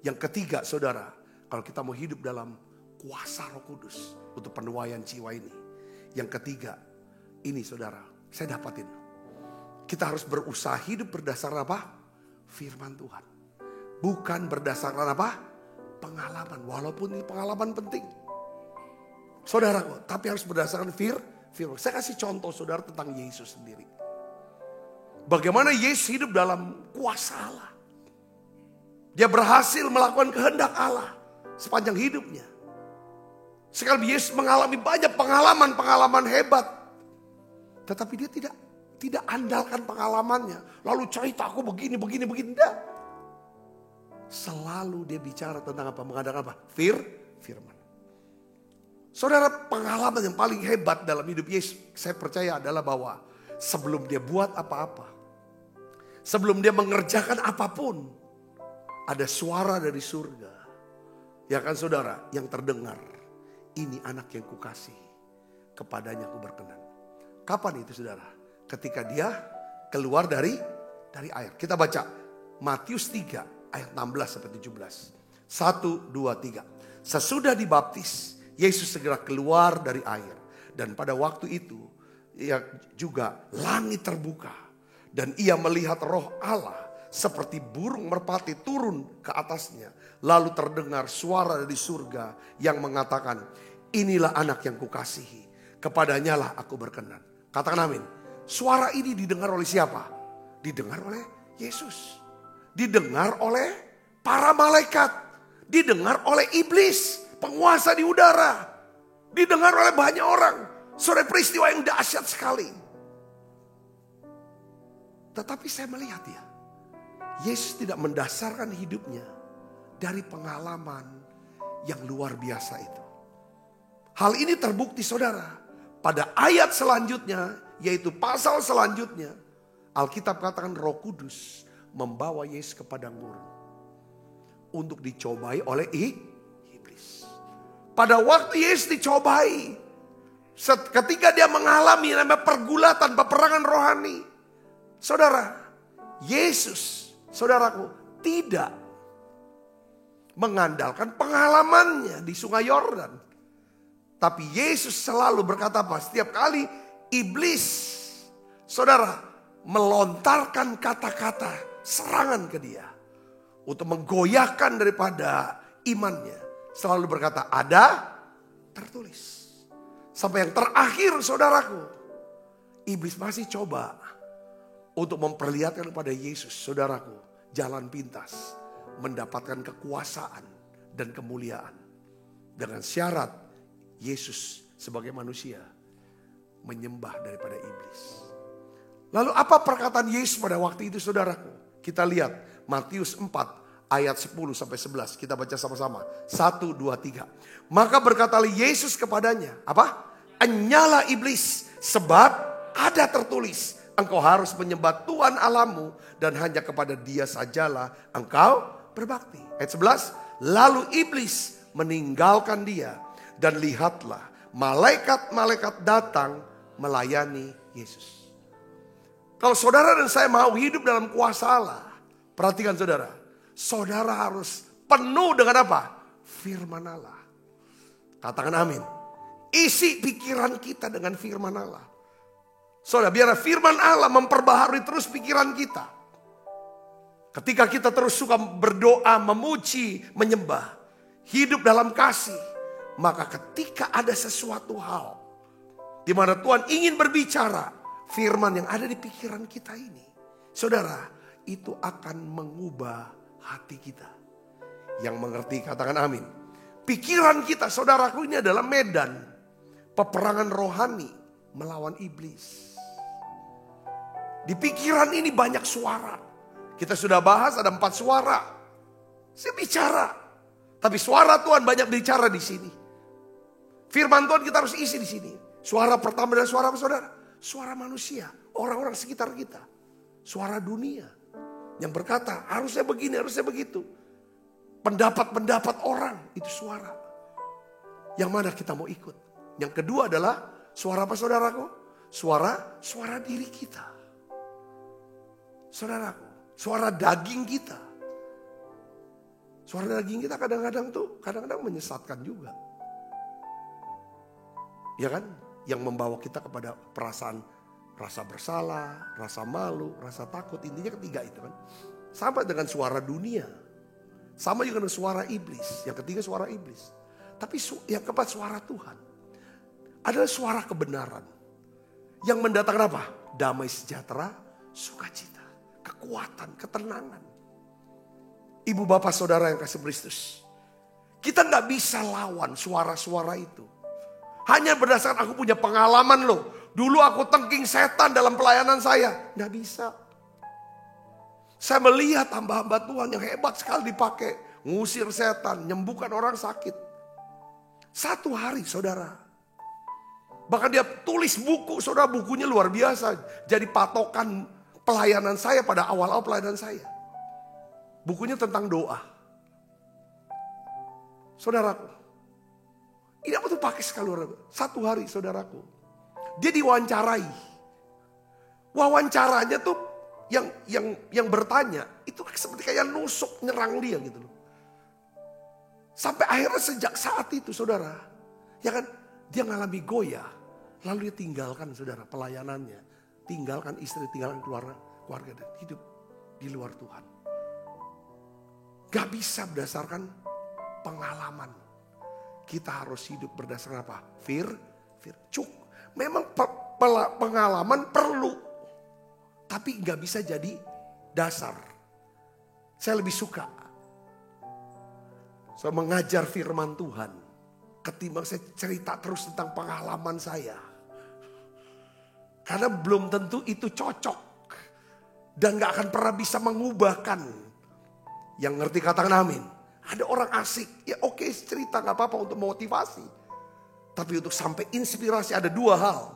Yang ketiga, saudara, kalau kita mau hidup dalam kuasa Roh Kudus untuk penuaian jiwa ini. Yang ketiga, ini saudara, saya dapatin. Kita harus berusaha hidup berdasarkan apa? Firman Tuhan. Bukan berdasarkan apa? Pengalaman. Walaupun ini pengalaman penting. Saudara, tapi harus berdasarkan firman. Saya kasih contoh saudara tentang Yesus sendiri. Bagaimana Yesus hidup dalam kuasa Allah. Dia berhasil melakukan kehendak Allah sepanjang hidupnya. Sekali Yesus mengalami banyak pengalaman hebat. Tetapi dia tidak andalkan pengalamannya. Lalu cerita aku begini. Tidak. Selalu dia bicara tentang apa? Mengadakan apa? Firman. Saudara, pengalaman yang paling hebat dalam hidup Yesus, saya percaya adalah bahwa sebelum dia buat apa-apa, sebelum dia mengerjakan apapun, ada suara dari surga. Ya kan saudara, yang terdengar, ini anak yang kukasihi, kepadanya aku berkenan. Kapan itu saudara? Ketika dia keluar dari air. Kita baca Matius 3 ayat 16 sampai 17. 1, 2, 3. Sesudah dibaptis, Yesus segera keluar dari air. Dan pada waktu itu, ia juga langit terbuka. Dan ia melihat Roh Allah seperti burung merpati turun ke atasnya. Lalu terdengar suara dari surga yang mengatakan, inilah anak yang kukasihi, kepadanya lah aku berkenan. Katakan amin. Suara ini didengar oleh siapa? Didengar oleh Yesus. Didengar oleh para malaikat. Didengar oleh iblis, penguasa di udara. Didengar oleh banyak orang. Saudara, peristiwa yang dahsyat sekali. Tetapi saya melihat ya, Yesus tidak mendasarkan hidupnya dari pengalaman yang luar biasa itu. Hal ini terbukti saudara. Pada ayat selanjutnya, yaitu pasal selanjutnya, Alkitab katakan Roh Kudus membawa Yesus ke padang gurun untuk dicobai oleh iblis. Pada waktu Yesus dicobai, ketika dia mengalami namanya pergulatan, peperangan rohani, saudara, Yesus, saudaraku, tidak mengandalkan pengalamannya di Sungai Yordan. Tapi Yesus selalu berkata apa? Setiap kali iblis, saudara, melontarkan kata-kata serangan ke dia untuk menggoyahkan daripada imannya, selalu berkata, ada tertulis. Sampai yang terakhir saudaraku, iblis masih coba untuk memperlihatkan kepada Yesus, saudaraku, jalan pintas, mendapatkan kekuasaan dan kemuliaan. Dengan syarat Yesus sebagai manusia menyembah daripada iblis. Lalu apa perkataan Yesus pada waktu itu saudaraku? Kita lihat Matius 4 ayat 10 sampai 11. Kita baca sama-sama. 1, 2, 3. Maka berkatalah Yesus kepadanya, apa? Enyalah iblis, sebab ada tertulis, engkau harus menyembah Tuhan Allahmu dan hanya kepada Dia sajalah engkau berbakti. Ayat 11. Lalu iblis meninggalkan dia. Dan lihatlah, malaikat-malaikat datang melayani Yesus. Kalau saudara dan saya mau hidup dalam kuasa Allah, perhatikan saudara. Saudara harus penuh dengan apa? Firman Allah. Katakan amin. Isi pikiran kita dengan firman Allah. Saudara, biar firman Allah memperbaharui terus pikiran kita. Ketika kita terus suka berdoa, memuji, menyembah, hidup dalam kasih, maka ketika ada sesuatu hal di mana Tuhan ingin berbicara, firman yang ada di pikiran kita ini, saudara, itu akan mengubah hati kita. Yang mengerti katakan amin. Pikiran kita, saudaraku, ini adalah medan peperangan rohani melawan iblis. Di pikiran ini banyak suara. Kita sudah bahas ada 4 suara. Saya bicara, tapi suara Tuhan banyak bicara di sini. Firman Tuhan kita harus isi di sini. Suara pertama adalah suara apa saudara? Suara manusia, orang-orang sekitar kita. Suara dunia yang berkata harusnya begini, harusnya begitu. pendapat-pendapat orang, itu suara. Yang mana kita mau ikut. Yang kedua adalah suara apa saudaraku? Suara diri kita. Saudaraku, suara daging kita. Suara daging kita kadang-kadang menyesatkan juga. Ya kan? Yang membawa kita kepada perasaan rasa bersalah, rasa malu, rasa takut. Intinya ketiga itu kan. Sama dengan suara dunia. Sama juga dengan suara iblis. Yang ketiga suara iblis. Tapi yang keempat suara Tuhan. Adalah suara kebenaran. Yang mendatangkan apa? Damai sejahtera, sukacita, kekuatan, ketenangan. Ibu bapak saudara yang kasih Kristus. Kita gak bisa lawan suara-suara itu. Hanya berdasarkan aku punya pengalaman loh. Dulu aku tengking setan dalam pelayanan saya. Gak bisa. Saya melihat hamba-hamba Tuhan yang hebat sekali dipakai. Ngusir setan, menyembuhkan orang sakit. Satu hari saudara. Bahkan dia tulis buku, saudara, bukunya luar biasa. Jadi patokan pelayanan saya pada awal-awal pelayanan saya. Bukunya tentang doa. Saudaraku. Ini apa tuh pakai sekali. Satu hari saudaraku. Dia diwawancarai. Wawancaranya tuh yang bertanya. Itu seperti kayak nusuk nyerang dia gitu loh. Sampai akhirnya sejak saat itu saudara. Ya kan dia ngalami goyah. Lalu dia tinggalkan saudara pelayanannya. Tinggalkan istri, tinggalkan keluarga dan hidup di luar Tuhan. Gak bisa berdasarkan pengalaman. Kita harus hidup berdasarkan apa? Memang pengalaman perlu. Tapi gak bisa jadi dasar. Saya lebih suka. Saya mengajar firman Tuhan. Ketimbang saya cerita terus tentang pengalaman saya. Karena belum tentu itu cocok. Dan gak akan pernah bisa mengubahkan. Yang ngerti katakan amin. Ada orang asik. Ya oke, cerita gak apa-apa untuk motivasi. Tapi untuk sampai inspirasi ada dua hal.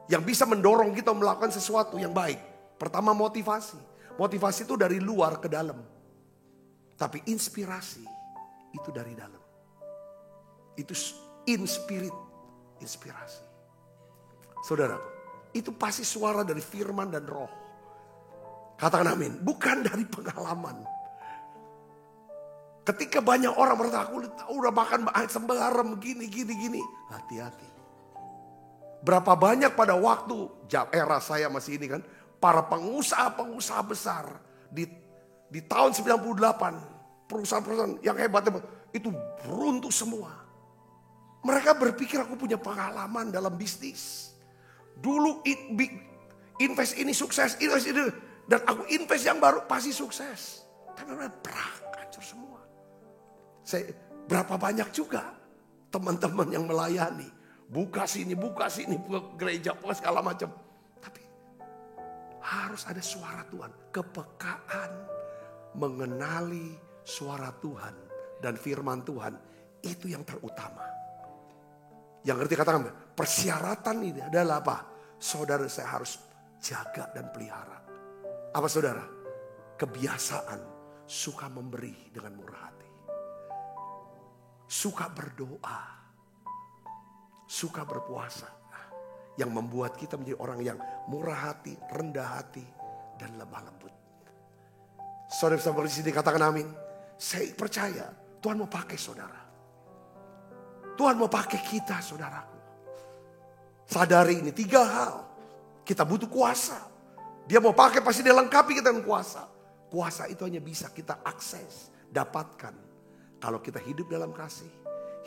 Yang bisa mendorong kita melakukan sesuatu yang baik. Pertama motivasi. Motivasi itu dari luar ke dalam. Tapi inspirasi itu dari dalam. Itu inspirasi. Saudara, itu pasti suara dari firman dan roh. Katakan amin. Bukan dari pengalaman. Ketika banyak orang berkata, aku udah makan sembarang gini. Hati-hati. Berapa banyak pada waktu era saya masih ini kan. Para pengusaha besar. Di tahun 98. Perusahaan-perusahaan yang hebat itu runtuh semua. Mereka berpikir aku punya pengalaman dalam bisnis. Dulu invest ini sukses, invest ini. Dan aku invest yang baru pasti sukses. Tapi mereka hancur semua. Berapa banyak juga teman-teman yang melayani. Buka sini, buka gereja, buka segala macam. Tapi harus ada suara Tuhan. Kepekaan mengenali suara Tuhan dan firman Tuhan. Itu yang terutama. Yang ngerti katakan, persyaratan ini adalah apa? Saudara saya harus jaga dan pelihara. Apa saudara? Kebiasaan suka memberi dengan murah hati. Suka berdoa. Suka berpuasa. Yang membuat kita menjadi orang yang murah hati, rendah hati, dan lemah lembut. Saudara-saudara di sini katakan amin. Saya percaya Tuhan mau pakai saudara. Tuhan mau pakai kita saudaraku. Sadari ini 3 hal. Kita butuh kuasa. Dia mau pakai pasti dia lengkapi kita dengan kuasa. Kuasa itu hanya bisa kita akses, dapatkan. Kalau kita hidup dalam kasih,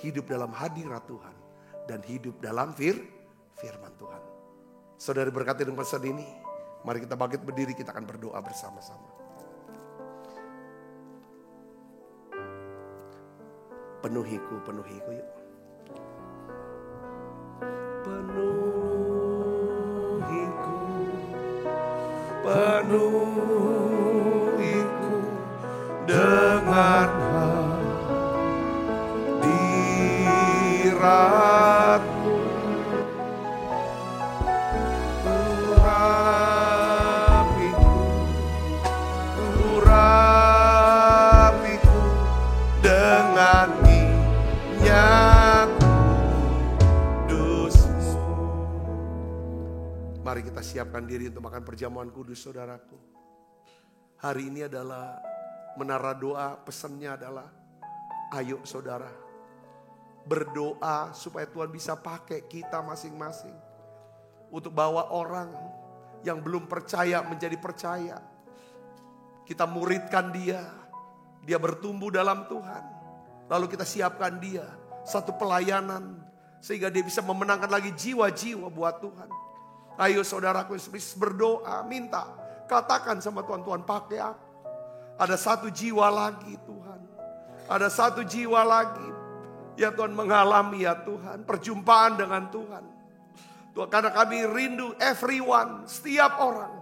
hidup dalam hadirat Tuhan. Dan hidup dalam firman Tuhan. Saudara berkati dengan pesan ini. Mari kita bangkit berdiri, kita akan berdoa bersama-sama. Penuhiku yuk. Penuhiku dengan hadirat-Mu. Urapiku Mari kita siapkan diri untuk makan perjamuan kudus, saudaraku. Hari ini adalah menara doa, pesannya adalah ayo saudara, berdoa supaya Tuhan bisa pakai kita masing-masing. Untuk bawa orang yang belum percaya menjadi percaya. Kita muridkan dia bertumbuh dalam Tuhan. Lalu kita siapkan dia satu pelayanan sehingga dia bisa memenangkan lagi jiwa-jiwa buat Tuhan. Ayo saudaraku berdoa, minta, katakan sama Tuhan, Tuhan pakai aku. Ada satu jiwa lagi Tuhan. Ada satu jiwa lagi. Ya Tuhan mengalami ya Tuhan perjumpaan dengan Tuhan. Tuhan, karena kami rindu everyone, setiap orang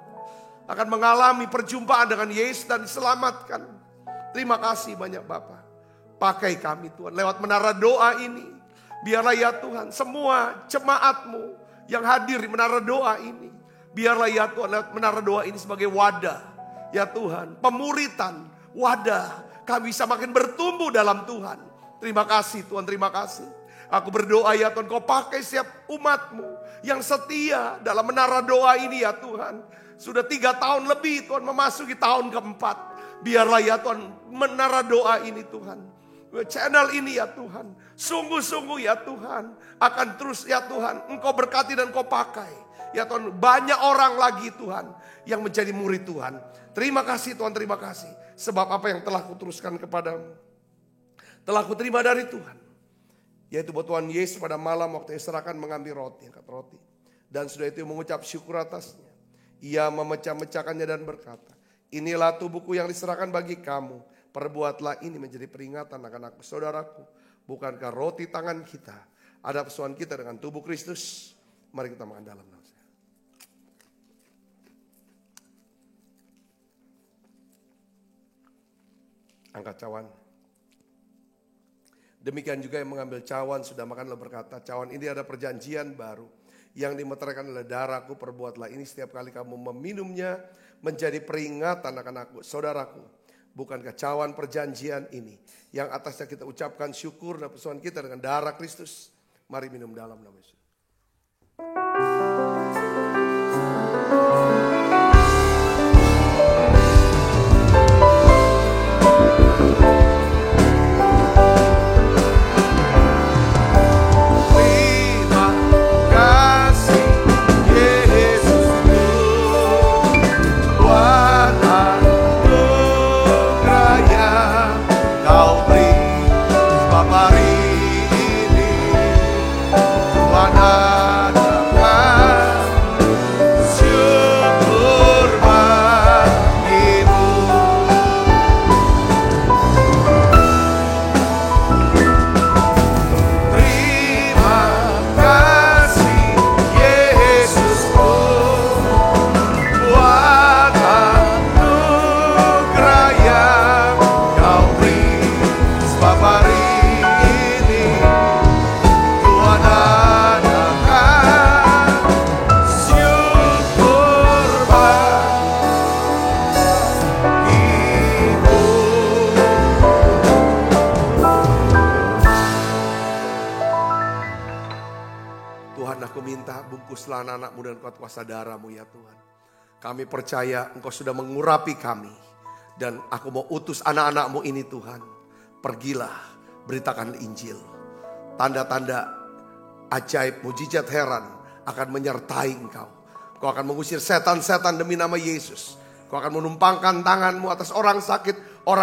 akan mengalami perjumpaan dengan Yesus dan diselamatkan. Terima kasih banyak Bapa. Pakai kami Tuhan lewat menara doa ini. Biarlah ya Tuhan semua jemaat-Mu yang hadir di menara doa ini. Biarlah ya Tuhan lewat menara doa ini sebagai wadah. Ya Tuhan, pemuritan, wadah. Kami bisa makin bertumbuh dalam Tuhan. Terima kasih Tuhan, terima kasih. Aku berdoa ya Tuhan, Kau pakai setiap umat-Mu yang setia dalam menara doa ini ya Tuhan. Sudah 3 tahun lebih Tuhan, memasuki tahun keempat. Biarlah ya Tuhan, menara doa ini Tuhan, channel ini ya Tuhan, sungguh-sungguh ya Tuhan, akan terus ya Tuhan, Engkau berkati dan Kau pakai. Ya Tuhan, banyak orang lagi Tuhan yang menjadi murid Tuhan. Terima kasih Tuhan, terima kasih. Sebab apa yang telah Kuteruskan kepadamu, telah Kuterima dari Tuhan. Yaitu bahwa Tuhan Yesus pada malam waktu diserahkan mengambil roti, angkat roti. Dan sudah itu mengucap syukur atasnya. Ia memecah-mecahkannya dan berkata, inilah tubuhku yang diserahkan bagi kamu. Perbuatlah ini menjadi peringatan akan aku. Saudaraku, bukankah roti tangan kita ada persoalan kita dengan tubuh Kristus? Mari kita makan dalam nama. Angkat cawan. Demikian juga yang mengambil cawan sudah makan lalu berkata, cawan ini ada perjanjian baru yang dimeteraikan oleh darahku, perbuatlah ini setiap kali kamu meminumnya menjadi peringatan akan aku. Saudaraku, bukankah cawan perjanjian ini yang atasnya kita ucapkan syukur dan persoalan kita dengan darah Kristus? Mari minum dalam nama Yesus. Anak-anakmu dan kuasa darah-Mu ya Tuhan. Kami percaya Engkau sudah mengurapi kami. Dan aku mau utus anak-anak-Mu ini Tuhan. Pergilah, beritakan Injil. Tanda-tanda ajaib, mujizat, heran akan menyertai Engkau. Kau akan mengusir setan-setan demi nama Yesus. Kau akan menumpangkan tangan-Mu atas orang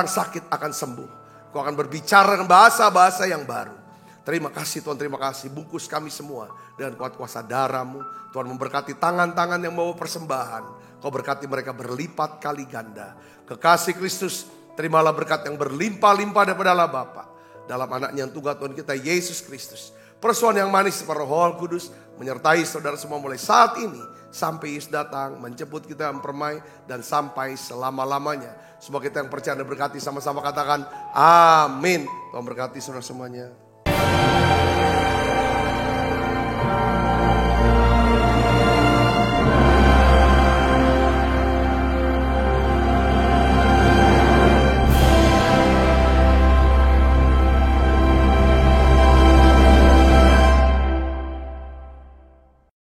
sakit akan sembuh. Kau akan berbicara dengan bahasa-bahasa yang baru. Terima kasih Tuhan, terima kasih. Bungkus kami semua dengan kuasa darah-Mu. Tuhan memberkati tangan-tangan yang membawa persembahan. Kau berkati mereka berlipat kali ganda. Kekasih Kristus, terimalah berkat yang berlimpah-limpah daripada Allah Bapa. Dalam anaknya yang tunggal Tuhan kita, Yesus Kristus. Persoalan yang manis seperti Roh Kudus menyertai saudara semua mulai saat ini. Sampai Yesus datang, menjemput kita yang permai dan sampai selama-lamanya. Semoga kita yang percaya dan berkati sama-sama katakan amin. Tuhan berkati saudara semuanya.